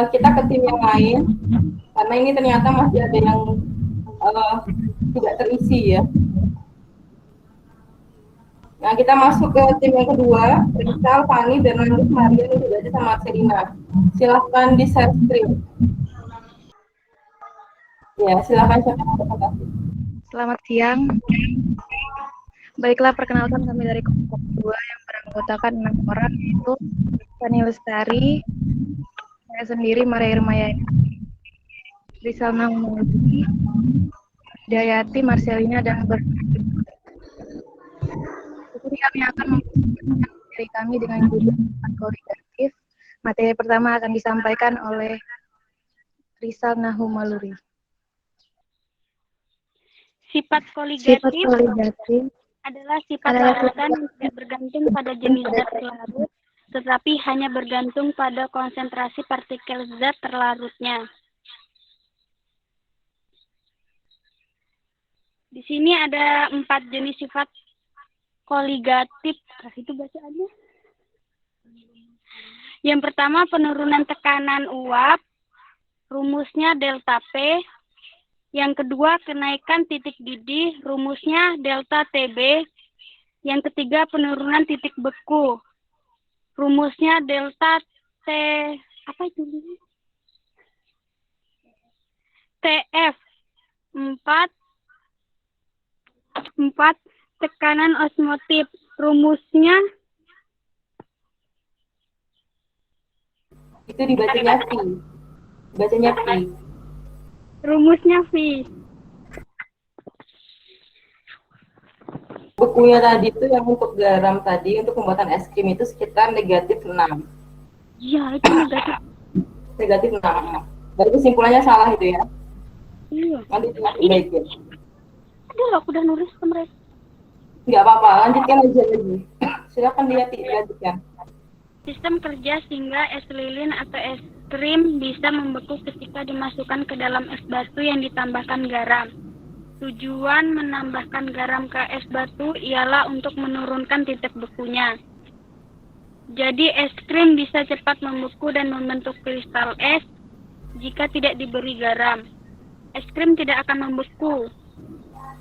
Kita ke tim yang lain karena ini ternyata masih ada yang tidak terisi ya. Nah, kita masuk ke tim yang kedua. Rizal, Fani, Bernardus, Marian, juga ada sama Marcelina. Silahkan di share screen. Ya, silakan presentasi. Selamat siang. Baiklah, perkenalkan kami dari kelompok 2 yang beranggotakan 6 orang, yaitu Fani Lestari, saya sendiri, Maria Irmayani, Rizal Naumudi, Dayati, Marcelina, dan Bernardus. Jadi kami akan mempresentasikan materi kami dengan judul sifat koligatif. Materi pertama akan disampaikan oleh Rizal Nahumaluri. Sifat koligatif adalah sifat larutan yang tidak bergantung pada jenis zat terlarut, tetapi hanya bergantung pada konsentrasi partikel zat terlarutnya. Di sini ada 4 jenis sifat koligatif. Itu bacaannya. Yang pertama, penurunan tekanan uap, rumusnya delta P. Yang kedua, kenaikan titik didih, rumusnya delta TB. Yang ketiga, penurunan titik beku, rumusnya delta T, TF. 4, tekanan osmotif, rumusnya itu dibacanya V. Bacanya V. Rumusnya V. bekunya tadi itu yang untuk garam tadi untuk pembuatan es krim itu sekitar -6. Iya, itu negatif. -6. Berarti kesimpulannya salah itu ya? Iya. Nanti diperbaikin. Udah, aku udah nulis ke mereka. Nggak apa-apa, lanjutkan aja lagi. Silakan dilanjutkan. Sistem kerja sehingga es lilin atau es krim bisa membeku ketika dimasukkan ke dalam es batu yang ditambahkan garam. Tujuan menambahkan garam ke es batu ialah untuk menurunkan titik bekunya. Jadi es krim bisa cepat membeku dan membentuk kristal es jika tidak diberi garam. Es krim tidak akan membeku.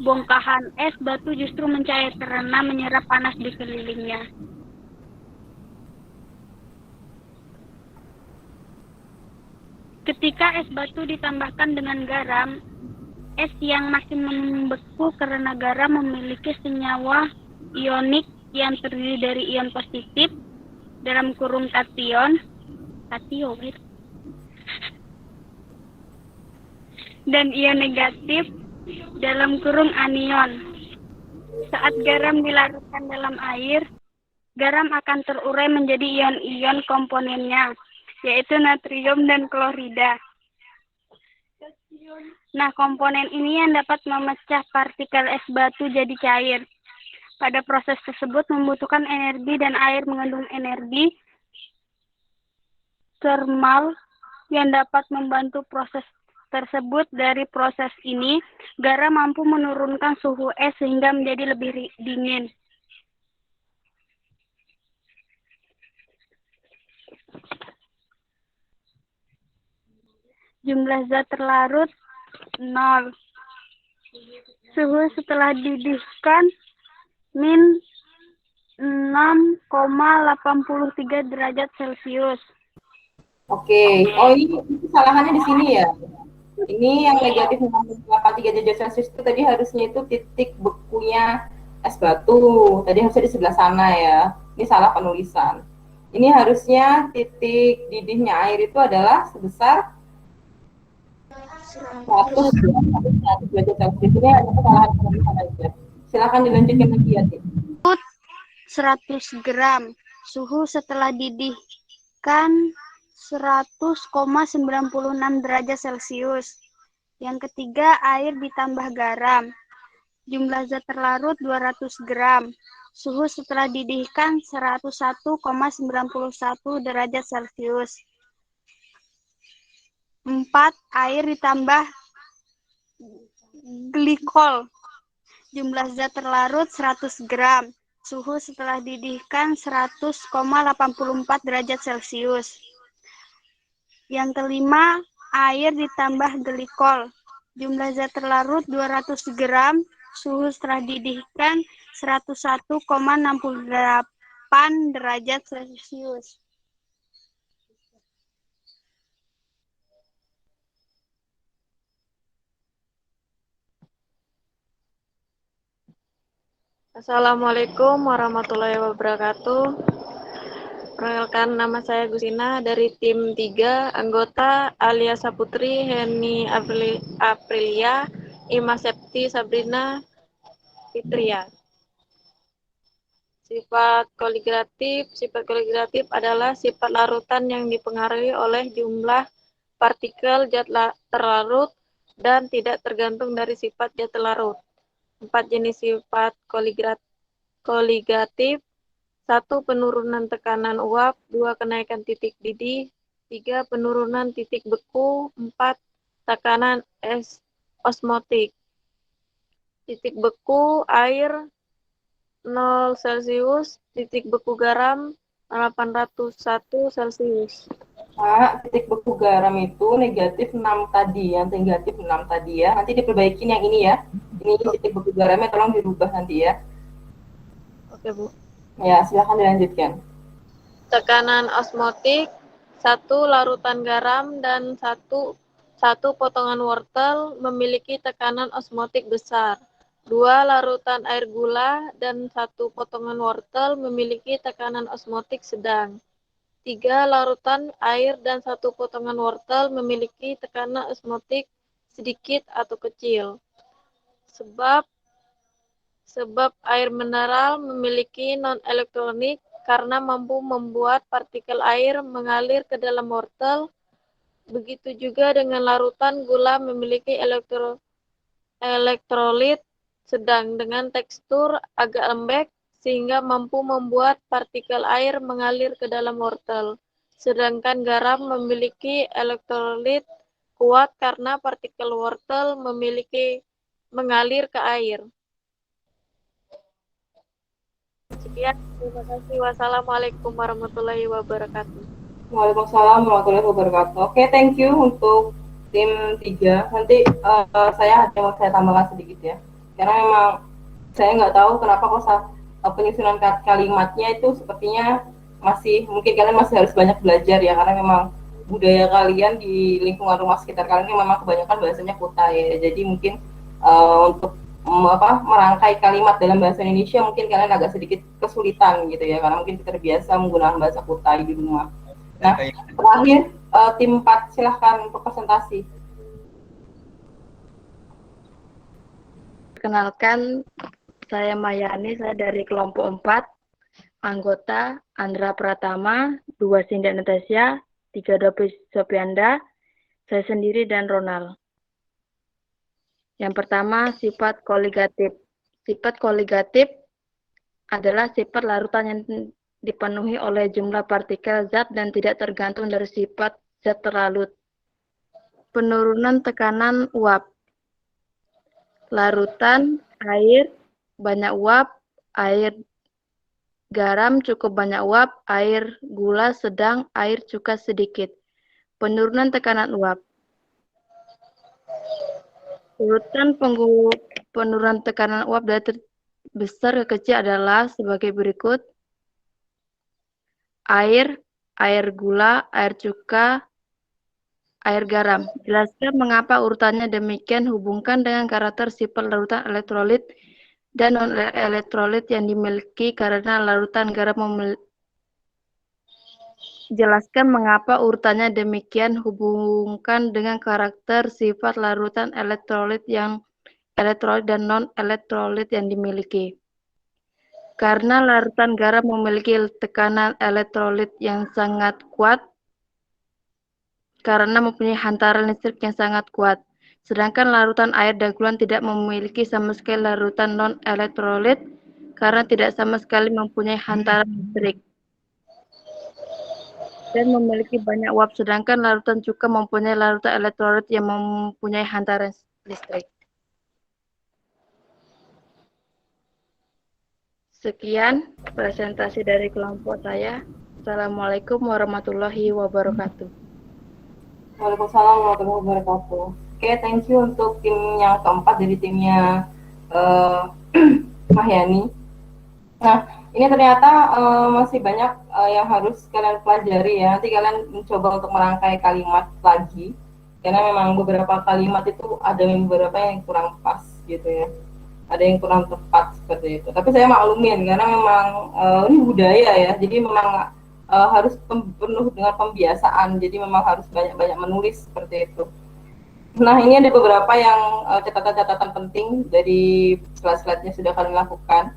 Bongkahan es batu justru mencair karena menyerap panas di kelilingnya. Ketika es batu ditambahkan dengan garam, es yang masih membeku karena garam memiliki senyawa ionik yang terdiri dari ion positif dalam kurung kation, dan ion negatif dalam kurung anion. Saat garam dilarutkan dalam air, garam akan terurai menjadi ion-ion komponennya, yaitu natrium dan klorida. Nah, komponen ini yang dapat memecah partikel es batu jadi cair. Pada proses tersebut membutuhkan energi dan air mengandung energi termal yang dapat membantu proses tersebut. Dari proses ini, garam mampu menurunkan suhu es sehingga menjadi lebih dingin. Jumlah zat terlarut 0. Suhu setelah didihkan min 6,83 derajat Celcius. Oke. Oh, ini kesalahannya di sini ya. Ini yang negatif 6,83 derajat Celcius itu tadi harusnya itu titik bekunya es batu. Tadi harusnya di sebelah sana ya. Ini salah penulisan. Ini harusnya titik didihnya air itu adalah sebesar 100 derajat Celcius. Ini ada kesalahan penulisan aja. Silakan dilanjutkan lagi ya, Tim. 100 gram. Suhu setelah didihkan 100,96 derajat Celcius. Yang ketiga, air ditambah garam. Jumlah zat terlarut 200 gram. Suhu setelah didihkan 101,91 derajat Celcius. 4. Air ditambah glikol. Jumlah zat terlarut 100 gram. Suhu setelah didihkan 100,84 derajat Celcius. Yang kelima, air ditambah glikol. Jumlah zat terlarut 200 gram. Suhu setelah didihkan 101,68 derajat Celcius. Assalamualaikum warahmatullahi wabarakatuh. Perkenalkan, nama saya Gusina dari tim 3, anggota Alia Saputri, Heni Aprilia, Ima Septi, Sabrina, Fitria. Sifat koligatif adalah sifat larutan yang dipengaruhi oleh jumlah partikel zat terlarut dan tidak tergantung dari sifat zat terlarut. 4 jenis sifat koligatif. 1. Penurunan tekanan uap. 2. Kenaikan titik didih. 3. Penurunan titik beku. 4. Tekanan osmotik. Titik beku air 0 Celcius. Titik beku garam 801 Celcius. Pak, titik beku garam itu negatif 6 tadi, yang negatif 6 tadi ya. Nanti diperbaikin yang ini ya. Ini titik beku garamnya tolong dirubah nanti ya. Oke, Bu. Ya, silakan dilanjutkan. Tekanan osmotik, 1 larutan garam dan 1 potongan wortel memiliki tekanan osmotik besar. 2 larutan air gula dan 1 potongan wortel memiliki tekanan osmotik sedang. 3 larutan air dan 1 potongan wortel memiliki tekanan osmotik sedikit atau kecil. Sebab sebab air mineral memiliki non-elektronik karena mampu membuat partikel air mengalir ke dalam wortel. Begitu juga dengan larutan gula memiliki elektrolit sedang dengan tekstur agak lembek sehingga mampu membuat partikel air mengalir ke dalam wortel. Sedangkan garam memiliki elektrolit kuat karena partikel wortel mengalir ke air. Sekian, terima kasih. Wassalamualaikum warahmatullahi wabarakatuh. Waalaikumsalam warahmatullahi wabarakatuh. Oke, thank you untuk tim 3. Nanti saya mau saya tambahkan sedikit ya. Karena memang saya nggak tahu kenapa kok penyusunan kalimatnya itu sepertinya mungkin kalian masih harus banyak belajar ya, karena memang budaya kalian di lingkungan rumah sekitar kalian ini memang kebanyakan bahasanya kuta ya. Jadi mungkin untuk merangkai kalimat dalam bahasa Indonesia mungkin kalian agak sedikit kesulitan gitu ya, karena mungkin terbiasa menggunakan bahasa kuta di rumah. Nah, terakhir tim 4 silahkan untuk presentasi. Perkenalkan, saya Mayani, saya dari kelompok 4, anggota Andra Pratama, 2 Sinda Natasha, 3 Dopi Sopianda, saya sendiri dan Ronald. Yang pertama, sifat koligatif. Sifat koligatif adalah sifat larutan yang dipenuhi oleh jumlah partikel zat dan tidak tergantung dari sifat zat terlalut. Penurunan tekanan uap. Larutan, air, banyak uap, air garam cukup banyak uap, air gula sedang, air cuka sedikit. Penurunan tekanan uap. Urutan penurunan tekanan uap dari besar ke kecil adalah sebagai berikut. Air, air gula, air cuka, air garam. Jelaskan mengapa urutannya demikian, hubungkan dengan karakter sifat larutan elektrolit dan non-elektrolit yang dimiliki karena larutan garam Jelaskan mengapa urutannya demikian, hubungkan dengan karakter sifat larutan elektrolit dan non-elektrolit yang dimiliki. Karena larutan garam memiliki tekanan elektrolit yang sangat kuat, karena mempunyai hantaran listrik yang sangat kuat. Sedangkan larutan air dan gula tidak memiliki sama sekali larutan non-elektrolit, karena tidak sama sekali mempunyai hantaran listrik dan memiliki banyak uap, sedangkan larutan cuka mempunyai larutan elektrolit yang mempunyai hantaran listrik. Sekian presentasi dari kelompok saya. Assalamualaikum warahmatullahi wabarakatuh. Waalaikumsalam warahmatullahi wabarakatuh. Oke, thank you untuk tim yang keempat dari timnya Mahyani. Nah, ini ternyata masih banyak yang harus kalian pelajari ya. Nanti kalian mencoba untuk merangkai kalimat lagi, karena memang beberapa kalimat itu ada beberapa yang kurang pas gitu ya, ada yang kurang tepat seperti itu. Tapi saya maklumin karena memang ini budaya ya, jadi memang harus penuh dengan pembiasaan, jadi memang harus banyak-banyak menulis seperti itu. Nah, ini ada beberapa yang catatan-catatan penting dari slide-slide-nya sudah kalian lakukan.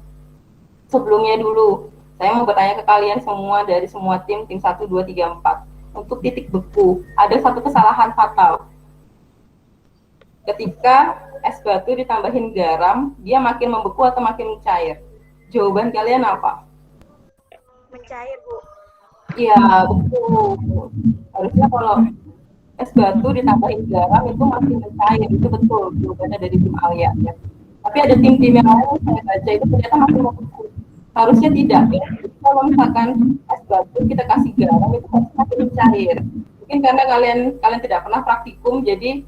Sebelumnya dulu, saya mau bertanya ke kalian semua dari semua tim 1, 2, 3, 4. Untuk titik beku, ada satu kesalahan fatal. Ketika es batu ditambahin garam, dia makin membeku atau makin mencair? Jawaban kalian apa? Mencair, Bu. Iya, betul. Harusnya kalau es batu ditambahin garam itu masih mencair, itu betul jawabannya dari tim Alia ya. Tapi ada tim-tim yang lain saya baca itu ternyata masih membeku. Harusnya tidak ya. Kalau misalkan es batu kita kasih garam itu pasti makin mencair. Mungkin karena kalian tidak pernah praktikum, jadi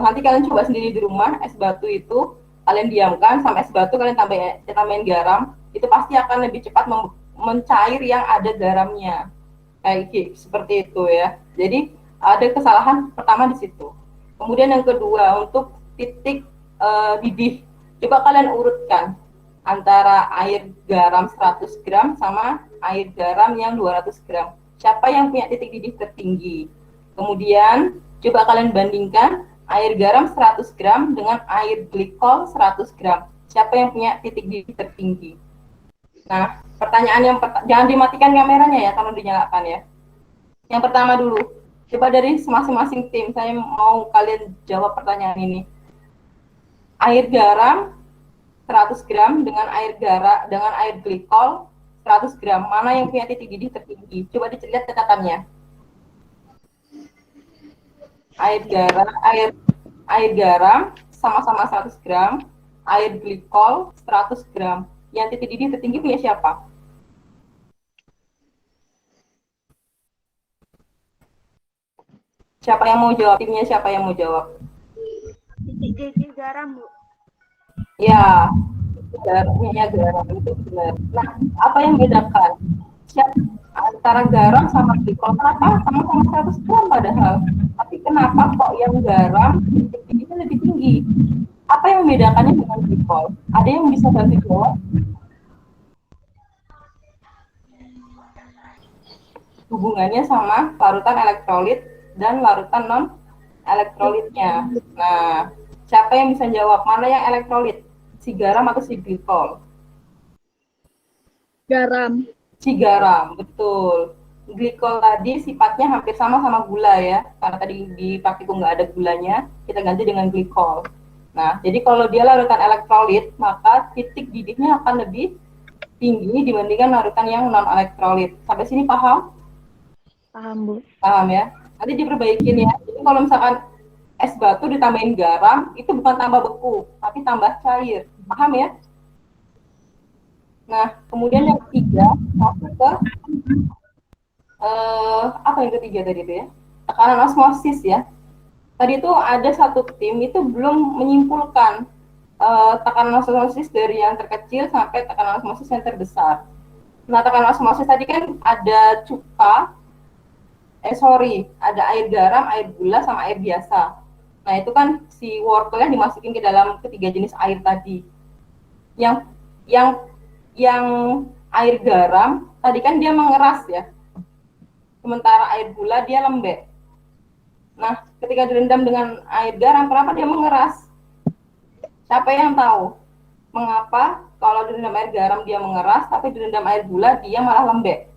nanti kalian coba sendiri di rumah. Es batu itu kalian diamkan sampai es batu kalian tambahin garam, itu pasti akan lebih cepat mencair yang ada garamnya. Kayak seperti itu ya. Jadi ada kesalahan pertama di situ. Kemudian yang kedua, untuk titik didih, coba kalian urutkan antara air garam 100 gram sama air garam yang 200 gram. Siapa yang punya titik didih tertinggi? Kemudian coba kalian bandingkan air garam 100 gram dengan air glikol 100 gram. siapa yang punya titik didih tertinggi. Nah, pertanyaan yang jangan dimatikan kameranya ya kalau dinyalakan ya. Yang pertama dulu, coba dari masing-masing tim, saya mau kalian jawab pertanyaan ini. Air garam 100 gram dengan air glikol 100 gram, mana yang punya titik didih tertinggi? Coba dilihat catatannya. Air garam sama-sama 100 gram, air glikol 100 gram. Yang titik didih tertinggi punya siapa? Siapa yang mau jawab? Timnya siapa yang mau jawab? Titik didih garam, Bu. Ya, garamnya garam itu benar. Nah, apa yang membedakan? Antara garam sama glikol, kenapa sama-sama 100 gram padahal? Tapi kenapa kok yang garam titik didihnya lebih tinggi? Apa yang membedakannya dengan glikol? Ada yang bisa bantu jawab? Hubungannya sama larutan elektrolit dan larutan non elektrolitnya. Nah, siapa yang bisa jawab mana yang elektrolit? Si garam atau si glikol? Garam. Si garam, betul. Glikol tadi sifatnya hampir sama gula ya, karena tadi di praktikum nggak ada gulanya, kita ganti dengan glikol. Nah, jadi kalau dia larutan elektrolit, maka titik didihnya akan lebih tinggi dibandingkan larutan yang non elektrolit. Sampai sini paham? Paham, Bu. Paham ya. Nanti diperbaikin ya. Jadi kalau misalkan es batu ditambahin garam, itu bukan tambah beku, tapi tambah cair. Paham ya? Nah, kemudian yang ketiga, masuk ke apa yang ketiga tadi itu ya? Tekanan osmosis ya. Tadi itu ada satu tim itu belum menyimpulkan tekanan osmosis dari yang terkecil sampai tekanan osmosis yang terbesar. Nah, tekanan osmosis tadi kan ada cuka, ada air garam, air gula, sama air biasa. Nah, itu kan si wortelnya dimasukin ke dalam ketiga jenis air tadi. Yang air garam tadi kan dia mengeras ya, sementara air gula dia lembek. Nah, ketika direndam dengan air garam, kenapa dia mengeras? Siapa yang tahu mengapa kalau direndam air garam dia mengeras, tapi direndam air gula dia malah lembek?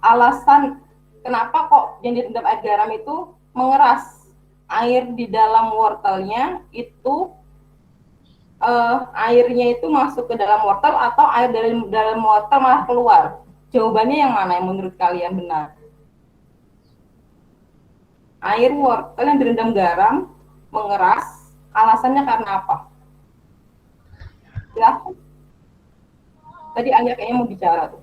Alasan kenapa kok yang direndam air garam itu mengeras? Air di dalam wortelnya itu airnya itu masuk ke dalam wortel atau air dari dalam wortel malah keluar? Jawabannya yang mana yang menurut kalian benar? Air wortel yang direndam garam mengeras, alasannya karena apa? Ya. Tadi Anya kayaknya mau bicara tuh.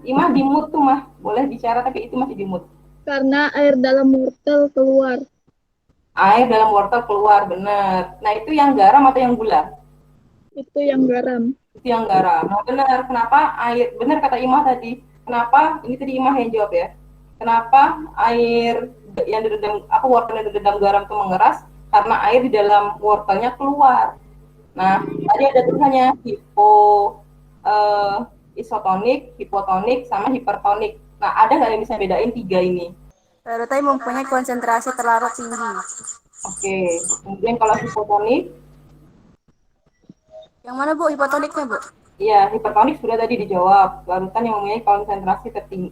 Imah di mute tuh mah, boleh bicara tapi itu masih di mute. Karena air dalam wortel keluar. Air dalam wortel keluar, benar. Nah, itu yang garam atau yang gula? Itu yang garam. Itu yang garam. Nah, benar. Kenapa air, benar kata Imah tadi. Kenapa, ini tadi Imah yang jawab ya. Kenapa air yang direndam, wortel yang direndam garam itu mengeras? Karena air di dalam wortelnya keluar. Nah, tadi ada tulisannya isotonik, hipotonik, sama hipertonik. Nah, ada nggak yang bisa bedain tiga ini? Larutan mempunyai konsentrasi terlarut tinggi. Oke, kemudian kalau hipotonik? Yang mana Bu hipotoniknya Bu? Iya, hipertonik sudah tadi dijawab. Larutan yang mempunyai konsentrasi tertinggi,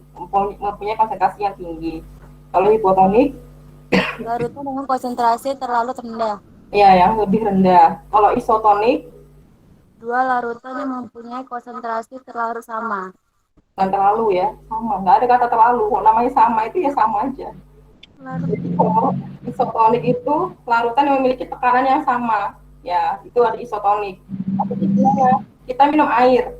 mempunyai konsentrasi yang tinggi. Kalau hipotonik? Larutan dengan konsentrasi terlalu rendah. Iya, yang lebih rendah. Kalau isotonik? Dua larutan yang mempunyai konsentrasi terlalu sama. Bukan terlalu ya, sama. Nggak ada kata terlalu. Namanya sama itu ya sama aja. Jadi kalau isotonik itu larutan yang memiliki tekanan yang sama. Ya, itu ada isotonik. Tapi kita minum air,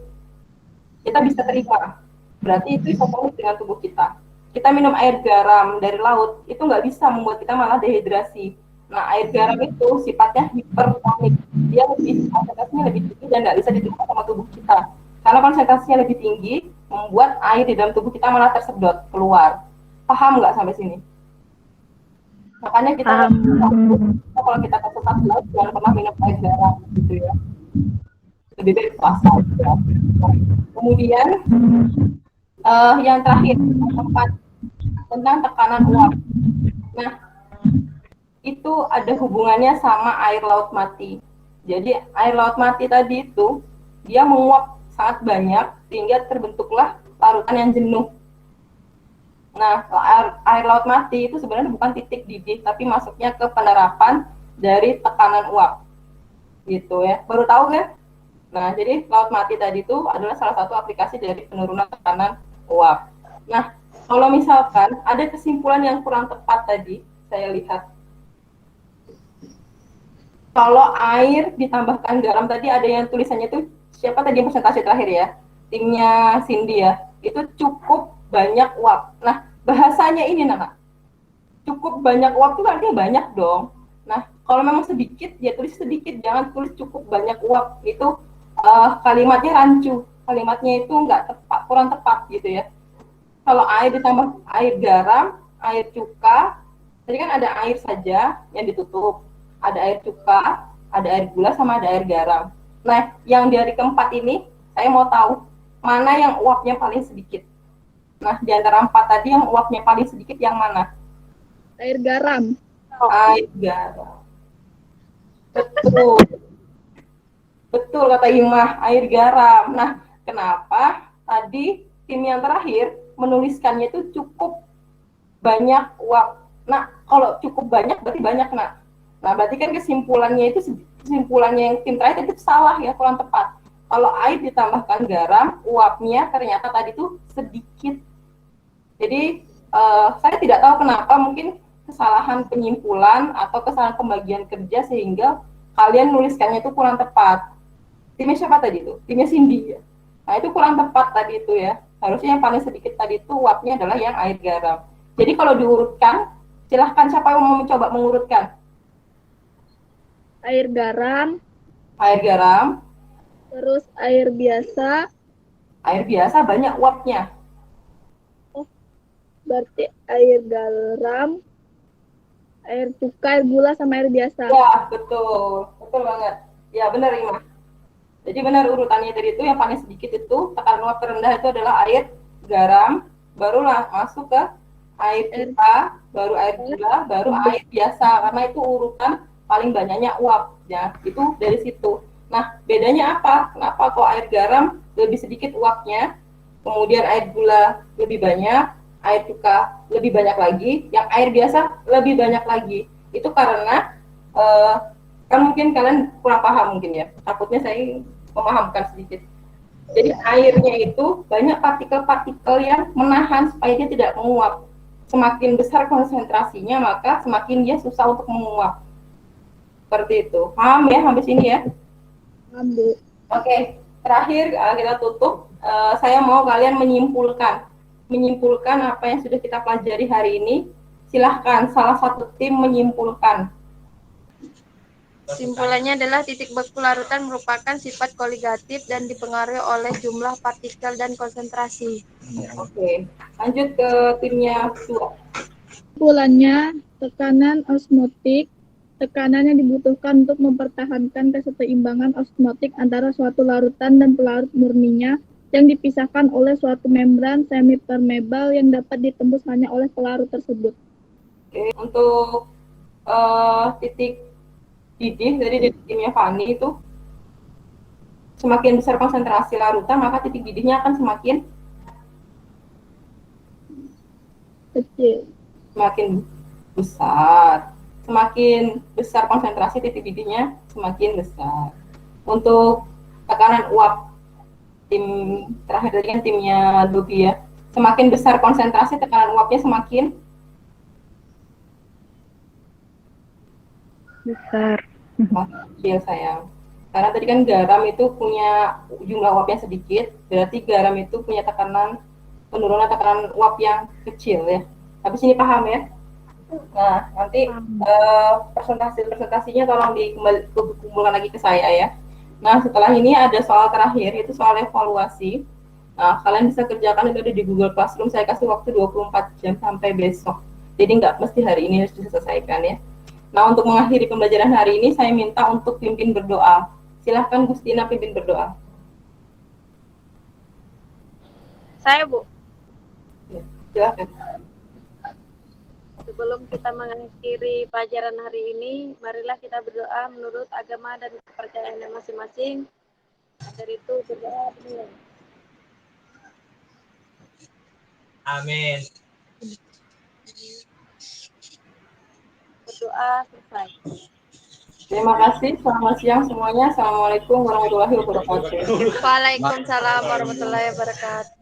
kita bisa terima. Berarti itu isotonik dengan tubuh kita. Kita minum air garam dari laut, itu nggak bisa membuat kita malah dehidrasi. Nah, air garam itu sifatnya hipertonik. Dia konsentrasinya lebih tinggi dan nggak bisa diterima sama tubuh kita. Karena konsentrasinya lebih tinggi, membuat air di dalam tubuh kita malah tersedot keluar. Paham nggak sampai sini? Makanya kita kalau kita ke tempat laut jangan pernah minum air garam gitu ya. Lebih baik puasa aja. Kemudian yang terakhir tentang tekanan uap. Nah, itu ada hubungannya sama air laut mati. Jadi air laut mati tadi itu dia menguap sangat banyak sehingga terbentuklah larutan yang jenuh. Nah, air laut mati itu sebenarnya bukan titik didih, tapi masuknya ke penerapan dari tekanan uap. Gitu ya. Baru tahu kan? Nah, jadi laut mati tadi itu adalah salah satu aplikasi dari penurunan tekanan uap. Nah, kalau misalkan ada kesimpulan yang kurang tepat tadi, saya lihat. Kalau air ditambahkan garam tadi ada yang tulisannya itu siapa tadi yang presentasi terakhir ya? Timnya Cindy ya. Itu cukup banyak uap. Nah, bahasanya ini Nana. Cukup banyak uap itu artinya banyak dong. Nah, kalau memang sedikit ya tulis sedikit, jangan tulis cukup banyak uap. Itu kalimatnya rancu. Kalimatnya itu enggak tepat, kurang tepat gitu ya. Kalau air ditambah air garam, air cuka, tadi kan ada air saja yang ditutup. Ada air cuka, ada air gula, sama ada air garam. Nah, yang dari keempat ini, saya mau tahu mana yang uapnya paling sedikit. Nah, di antara 4 tadi yang uapnya paling sedikit yang mana? Air garam. Air garam. Betul. Betul kata Imah, air garam. Nah, kenapa tadi tim yang terakhir menuliskannya itu cukup banyak uap. Nah, kalau cukup banyak berarti banyak, nak. Nah, berarti kan kesimpulannya yang tim terakhir itu salah ya, kurang tepat. Kalau air ditambahkan garam, uapnya ternyata tadi itu sedikit. Jadi, saya tidak tahu kenapa, mungkin kesalahan penyimpulan atau kesalahan pembagian kerja sehingga kalian nuliskannya itu kurang tepat. Timnya siapa tadi itu? Timnya Cindy ya. Nah, itu kurang tepat tadi itu ya. Harusnya yang paling sedikit tadi itu uapnya adalah yang air garam. Jadi kalau diurutkan, silahkan siapa yang mau mencoba mengurutkan? Air garam. Air garam. Terus air biasa. Air biasa banyak uapnya. Oh, berarti air garam, air cuka, air gula, sama air biasa. Ya, betul. Betul banget. Ya, benar, Imah. Jadi benar urutannya dari itu, yang paling sedikit itu, tekanan uap terendah itu adalah air garam, barulah masuk ke air cuka, baru air gula, baru air biasa. Karena itu urutan paling banyaknya uap ya, itu dari situ. Nah, bedanya apa? Kenapa kok air garam lebih sedikit uapnya, kemudian air gula lebih banyak, air cuka lebih banyak lagi, yang air biasa lebih banyak lagi? Itu karena kan mungkin kalian kurang paham mungkin ya. Takutnya saya memahamkan sedikit. Jadi airnya itu banyak partikel-partikel yang menahan supaya dia tidak menguap. Semakin besar konsentrasinya, maka semakin dia susah untuk menguap. Seperti itu. Paham ya sampai sini ya? Paham, Bu. Oke, terakhir kita tutup. Saya mau kalian menyimpulkan apa yang sudah kita pelajari hari ini. Silahkan salah satu tim menyimpulkan. Kesimpulannya adalah titik beku larutan merupakan sifat koligatif dan dipengaruhi oleh jumlah partikel dan konsentrasi. Oke, lanjut ke timnya Tua. Kesimpulannya, tekanan osmotik, tekanan yang dibutuhkan untuk mempertahankan keseimbangan osmotik antara suatu larutan dan pelarut murninya yang dipisahkan oleh suatu membran semi-permeable yang dapat ditembus hanya oleh pelarut tersebut. Oke, untuk titik didih dari timnya Fani itu, semakin besar konsentrasi larutan maka titik didihnya akan semakin kecil. Semakin besar. Semakin besar konsentrasi titik didihnya semakin besar. Untuk tekanan uap tim terakhir tadi kan timnya Dobi ya, semakin besar konsentrasi tekanan uapnya semakin besar. Kecil sayang. Karena tadi kan garam itu punya jumlah uapnya sedikit, berarti garam itu punya penurunan tekanan uap yang kecil ya. Habis ini paham ya? Nah, nanti presentasinya tolong dikumpulkan lagi ke saya ya. Nah, setelah ini ada soal terakhir, itu soal evaluasi. Nah, kalian bisa kerjakan itu di Google Classroom, saya kasih waktu 24 jam sampai besok. Jadi nggak mesti hari ini harus diselesaikan ya. Nah, untuk mengakhiri pembelajaran hari ini, saya minta untuk pimpin berdoa. Silahkan Gustina pimpin berdoa. Saya, Bu. Ya, silahkan. Sebelum kita mengakhiri pelajaran hari ini, marilah kita berdoa menurut agama dan kepercayaan masing-masing. Dari itu berdoa dulu. Amin. Berdoa selesai. Terima kasih. Selamat siang semuanya. Assalamualaikum warahmatullahi wabarakatuh. Waalaikumsalam warahmatullahi wabarakatuh.